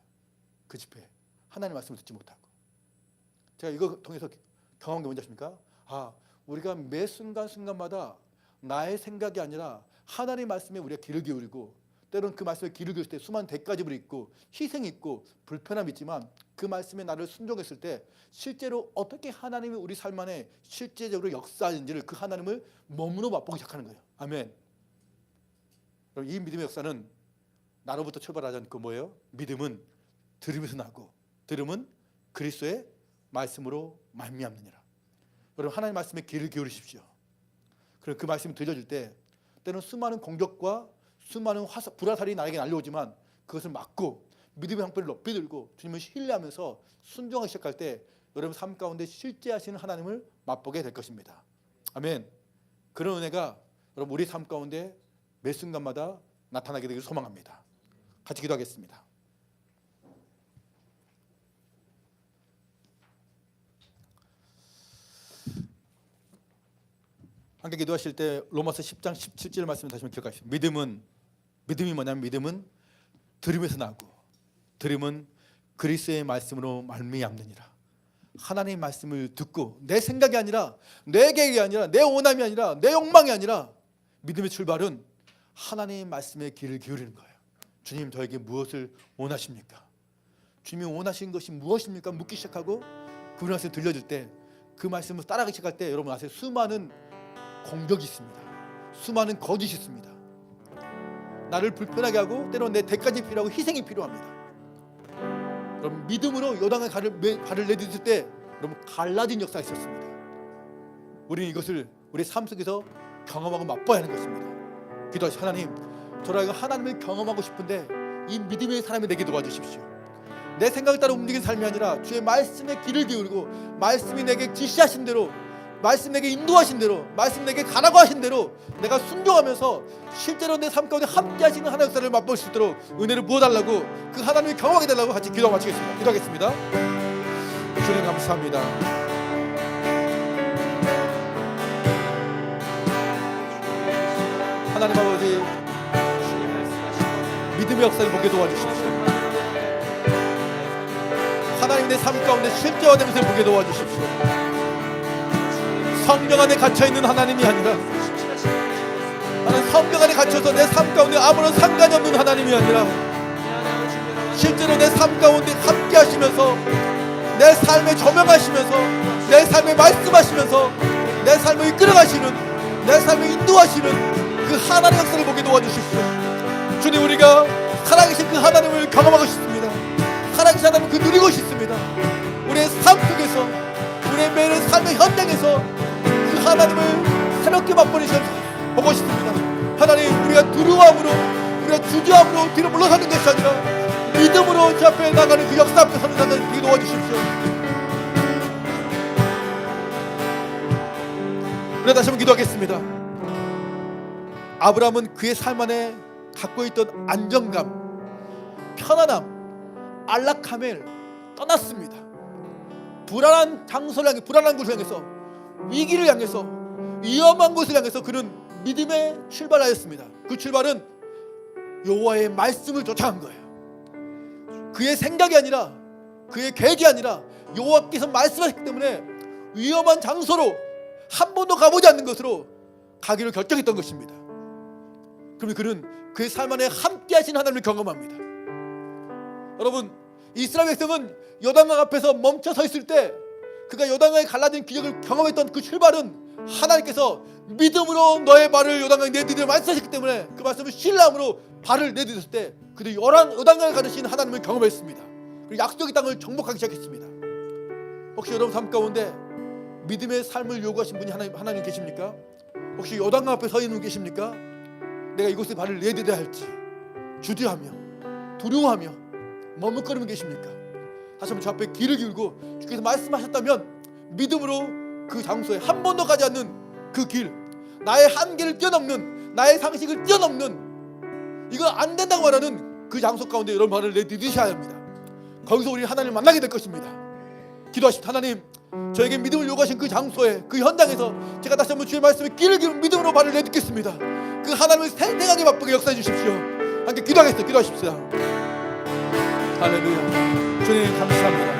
그 집회에 하나님의 말씀을 듣지 못하고. 제가 이거 통해서 경험한 게 뭔지 아십니까? 우리가 매 순간순간마다 나의 생각이 아니라 하나님의 말씀에 우리가 귀를 기울이고 때로는 그 말씀에 귀를 기울일 때 수많은 대가집을 있고 희생이 있고 불편함이 있지만 그 말씀에 나를 순종했을 때 실제로 어떻게 하나님이 우리 삶 안에 실제적으로 역사하는지를 그 하나님을 몸으로 맛보기 시작하는 거예요. 아멘. 이 믿음의 역사는 나로부터 출발하지 않고 뭐예요? 믿음은 들음에서 나고 들음은 그리스도의 말씀으로 말미암느니라. 여러분 하나님의 말씀에 귀를 기울이십시오. 그리고 그 말씀이 들려질 때 때는 수많은 공격과 수많은 불화살이 나에게 날려오지만 그것을 막고 믿음의 방패를 높이 들고 주님을 신뢰하면서 순종하기 시작할 때 여러분 삶 가운데 실제 하시는 하나님을 맛보게 될 것입니다. 아멘. 그런 은혜가 여러분 우리 삶 가운데 매 순간마다 나타나게 되기를 소망합니다. 같이 기도하겠습니다. 함께 기도하실 때 로마서 10장 17절 말씀을 다시 한번 기억하십시오. 믿음이 뭐냐면 믿음은 들음에서 나고 들음은 그리스도의 말씀으로 말미암느니라. 하나님의 말씀을 듣고 내 생각이 아니라 내 계획이 아니라 내 원함이 아니라 내 욕망이 아니라 믿음의 출발은 하나님의 말씀에 귀를 기울이는 거예요. 주님 저에게 무엇을 원하십니까? 주님이 원하시는 것이 무엇입니까? 묻기 시작하고 그 말씀이 들려질 때 그 말씀을 따라가기 시작할 때 여러분 아세요? 수많은 공격이 있습니다. 수많은 거짓이 있습니다. 나를 불편하게 하고 때로는 내 대가지 필요하고 희생이 필요합니다. 여러분 믿음으로 요단의 발을 내딛을 때 여러분 갈라진 역사가 있었습니다. 우리는 이것을 우리 삶 속에서 경험하고 맛봐야 하는 것입니다. 기도하시 하나님 저라고 하나님을 경험하고 싶은데 이 믿음의 사람이 되게 도와주십시오. 내 생각을 따라 움직이는 삶이 아니라 주의 말씀에 귀를 기울이고 말씀이 내게 지시하신 대로 말씀 내게 인도하신 대로 말씀 내게 가라고 하신 대로 내가 순종하면서 실제로 내 삶 가운데 함께 하시는 하나님의 역사를 맛볼 수 있도록 은혜를 부어달라고 그 하나님을 경험하게 달라고 같이 기도 마치겠습니다. 기도하겠습니다. 주님 감사합니다. 하나님 아버지 믿음의 역사를 보게 도와주십시오. 하나님 하나님 내 삶 가운데 실제화되면서 보게 도와주십시오. 성령 안에 갇혀있는 하나님이 아니라, 나는 성령 안에 갇혀서 내 삶 가운데 아무런 상관이 없는 하나님이 아니라 실제로 내 삶 가운데 함께 하시면서 내 삶에 조명하시면서 내 삶에 말씀하시면서 내 삶을 이끌어가시는, 내 삶을 인도하시는 그 하나님의 역사를 보게 도와주십시오. 주님, 우리가 살아계신 그 하나님을 경험하고 싶습니다. 살아계신 하나님을 그 누리고 싶습니다. 우리의 삶 속에서, 우리의 매일 삶의 현장에서 그 하나님을 새롭게 맛보시면서 보고 싶습니다. 하나님, 우리가 두려움으로, 우리가 주저함으로 뒤로 물러서는 것이 아니라 믿음으로 주 앞에 나가는 그 역사 앞에 서는 자들 되게 도와주십시오. 우리가 다시 한번 기도하겠습니다. 아브라함은 그의 삶 안에 갖고 있던 안정감, 편안함, 안락함을 떠났습니다. 불안한 장소를 향해, 불안한 곳을 향해서, 위기를 향해서, 위험한 곳을 향해서 그는 믿음에 출발하였습니다. 그 출발은 여호와의 말씀을 쫓아간 거예요. 그의 생각이 아니라, 그의 계획이 아니라 여호와께서 말씀하셨기 때문에 위험한 장소로 한 번도 가보지 않는 것으로 가기로 결정했던 것입니다. 그러면 그는 그의 삶 안에 함께 하신 하나님을 경험합니다. 여러분, 이스라엘 백성은 요단강 앞에서 멈춰 서 있을 때 그가 요단강에 갈라진 기적을 경험했던 그 출발은 하나님께서 믿음으로 너의 발을 요단강에 내디디라 말씀하셨기 때문에 그 말씀을 신뢰함으로 발을 내디뎠을 때 그들이 요단강을 가르신 하나님을 경험했습니다. 그리고 약속의 땅을 정복하기 시작했습니다. 혹시 여러분 삶 가운데 믿음의 삶을 요구하신 분이 하나님 계십니까? 혹시 요단강 앞에 서 있는 분 계십니까? 내가 이곳에 발을 내디뎌야 할지 주저하며 두려워하며 머뭇거리면 계십니까? 다시 한번 주 앞에 귀를 기울고 주께서 말씀하셨다면 믿음으로 그 장소에 한 번도 가지 않는 그 길, 나의 한계를 뛰어넘는, 나의 상식을 뛰어넘는, 이거 안 된다고 말하는 그 장소 가운데 여러분 발을 내디디셔야 합니다. 거기서 우리 하나님을 만나게 될 것입니다. 기도하십시오. 하나님, 저에게 믿음을 요구하신 그 장소에, 그 현장에서 제가 다시 한번 주의 말씀에 귀를 기울여 믿음으로 발을 내딛겠습니다. 그 하나님을 생생하게 맛보게 역사해 주십시오. 함께 기도하겠습니다. 기도하십시오. 할렐루야. 주님 감사합니다.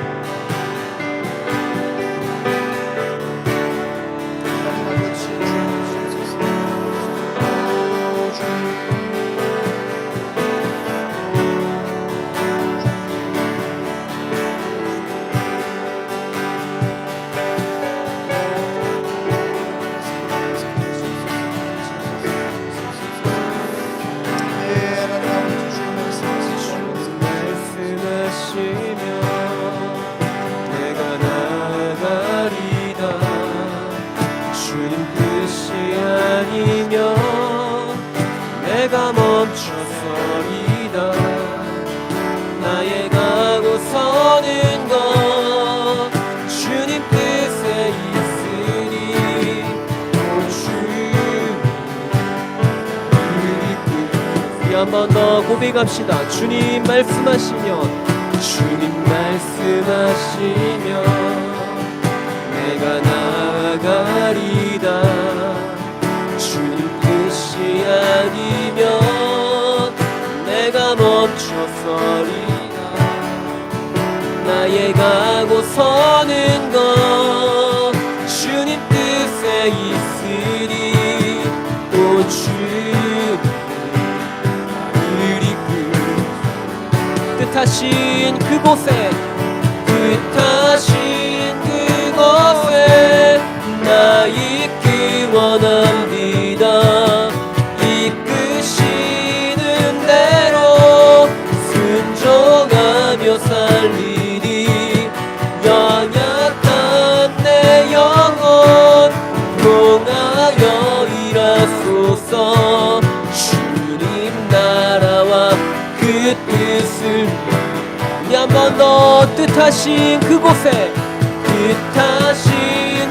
내가 멈춰서리다. 나의 가고 서는 것 주님 뜻에 있으니 우리 한 번 더 고백합시다. 주님 말씀하시면, 주님 말씀하시면 내가 나아가리다. 주님 뜻이 아니면 내가 멈춰서리다. 나의 가고 서는 것 주님 뜻에 있으니 또 주님 뜻하신 그곳에, 뜻하신 그곳에 나 있기 원합니다. 이끄시는 대로 순종하며 살리니 연약한 내 영혼 통하여 일하소서. 주님 나라와 그 뜻을 한 번 더 뜻하신 그곳에, 뜻하신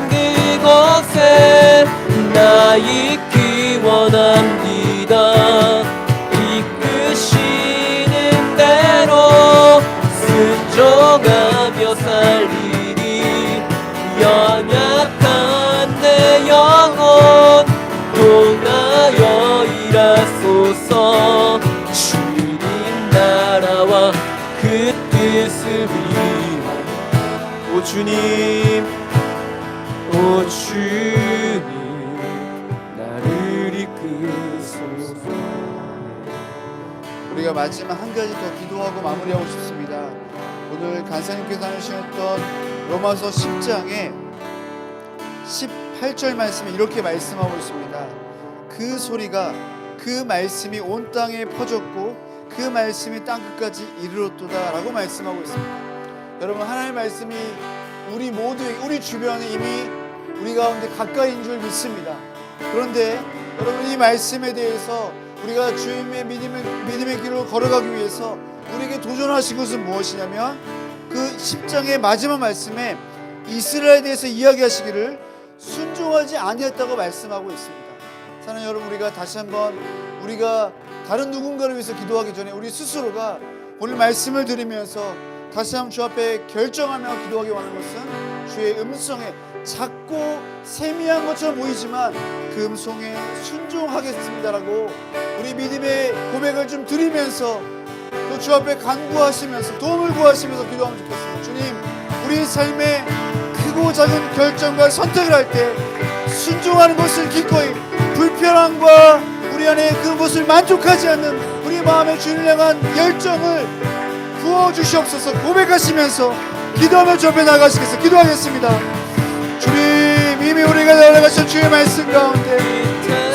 그곳에 나 있기 원합니다. 이끄시는 대로 순종하며 살리니 연약한 내 영혼 통하여 일하소서. 주님 나라와 그 뜻을 위하여 주님 오 주님 나를 이끄소서. 우리가 마지막 한 가지 더 기도하고 마무리하고 싶습니다. 오늘 간사님께서 나누셨던 로마서 10장에 18절 말씀에 이렇게 말씀하고 있습니다. 그 소리가 그 말씀이 온 땅에 퍼졌고 그 말씀이 땅끝까지 이르렀도다 라고 말씀하고 있습니다. 여러분, 하나님의 말씀이 우리 모두에게, 우리 주변에 이미 우리 가운데 가까이인 줄 믿습니다. 그런데 여러분, 이 말씀에 대해서 우리가 주님의 믿음의 길로 걸어가기 위해서 우리에게 도전하신 것은 무엇이냐면 그 10장의 마지막 말씀에 이스라엘에 대해서 이야기하시기를 순종하지 아니했다고 말씀하고 있습니다. 사랑하는 여러분, 우리가 다시 한번 우리가 다른 누군가를 위해서 기도하기 전에 우리 스스로가 오늘 말씀을 들으면서 다시 한번 주 앞에 결정하며 기도하기 원하는 것은 주의 음성에 작고 세미한 것처럼 보이지만 그 음성에 순종하겠습니다라고 우리 믿음의 고백을 좀 드리면서 또 주 앞에 간구하시면서 도움을 구하시면서 기도하면 좋겠습니다. 주님, 우리 삶의 크고 작은 결정과 선택을 할 때 순종하는 것을 기꺼이, 불편함과 우리 안에 그것을 만족하지 않는 우리 마음의 주님을 향한 열정을 부어주시옵소서. 고백하시면서 기도하며 주 앞에 나가시겠습니다. 기도하겠습니다. 주님, 이미 우리가 나아가신 주의 말씀 가운데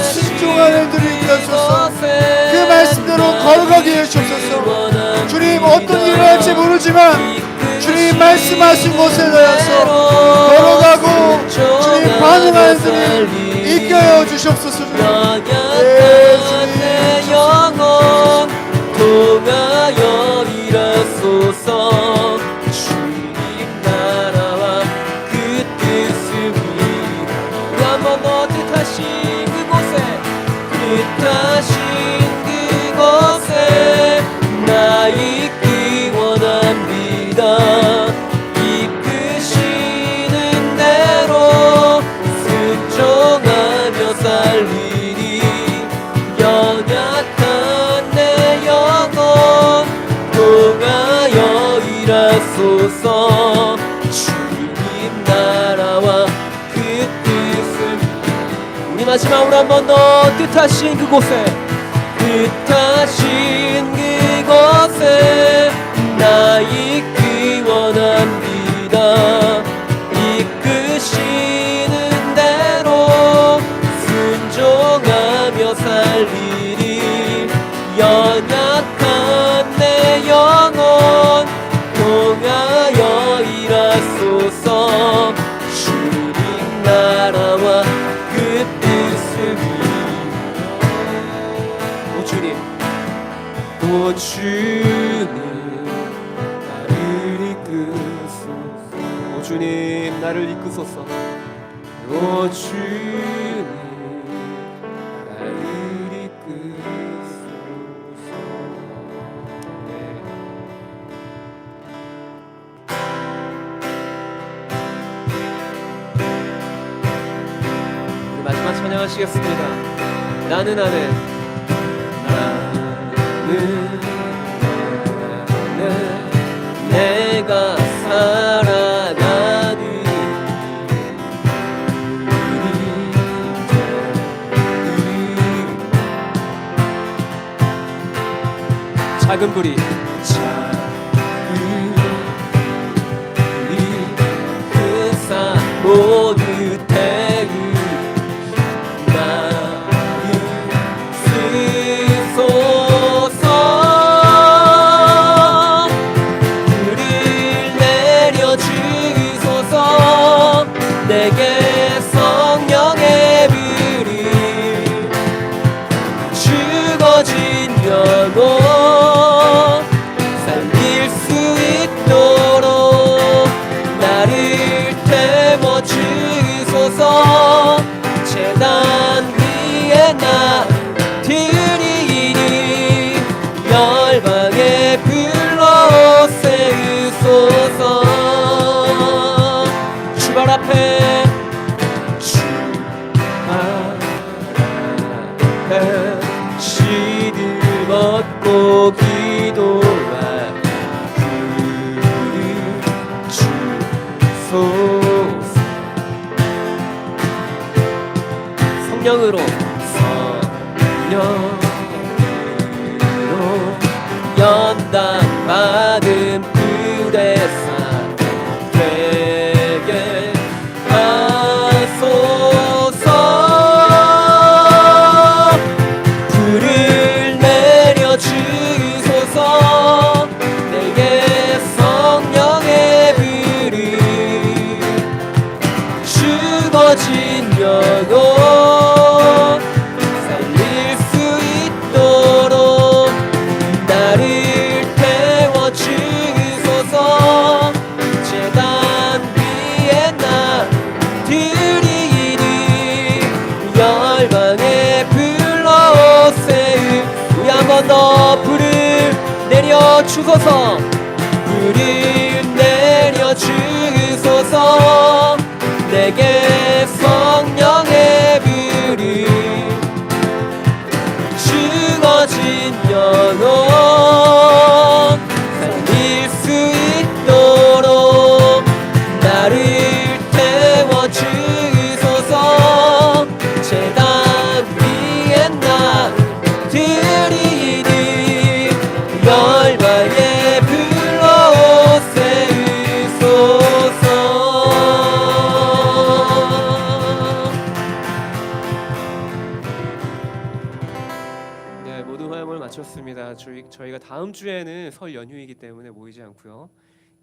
순종하는 들이 있옵소서. 그 말씀대로 걸어가게 해주옵소서. 주님, 어떤 일을 할지 모르지만 주님 말씀하신 곳에 대해서 걸어가고 주님 반응하는 들이 있게 하여 주시옵소서. 내 영혼 통하여 일하소서. 주님 나라와 그 뜻을 우리 한번 더 뜻하신 그곳에, 뜻하신 그곳에 나 있기 원합니다. 이끄시는 대로 순종하며 살리니 연약한 내 영혼 통하여 일하소서. 주님 나라와 그 뜻을 우리 마지막으로 한 번 더 뜻하신 그곳에, 뜻하신 그곳에 나 있기 원합니다. 이끄시는 대로 순종하며 살리니 연약한 내 영혼 통하여 일하소서. 주님 나라와 그 뜻을 오 주님, 오 주님 나를 이끄소서. 오 주님 나를 이끄소서. 오 주님 나를 이끄소서. 네. 우리 마지막 찬양하시겠습니다. 나는 내가 살아가는 작은 불이 흑사 모두 태우 나를 쓰소서. 불을 내려 주소서. 내게 성령의 불이 죽어진 영혼 살릴 수 있도록 나를 태워 주소서. 제단 위에 나 드리니 열방에 불러 세우소서. 주발 앞에 시들 벗고 기도할 그를 주소서. 성령으로 연단 받은 불의 산 되게 하소서. 불을 내려 주소서. 내게 성령의 불을 죽어진 영혼 살릴 수 있도록 나를 태워 주소서. 제단 위에 나 드리니 열방에 불러오세요. 우리 한 번 더 불을 내려 주소서. 불을 내려 주소서. 내게 성령의 불이 죽어진 영혼 살릴 수 있도록 나를 태워 주소서. 제단 위에 나 드리니 열방에 네, 모든 화음을 마쳤습니다. 저희가 다음 주에는 설 연휴이기 때문에 모이지 않고요.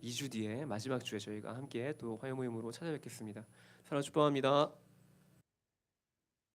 2주 뒤에 마지막 주에 저희가 함께 또 화요 모임으로 찾아뵙겠습니다. 사랑 축복합니다.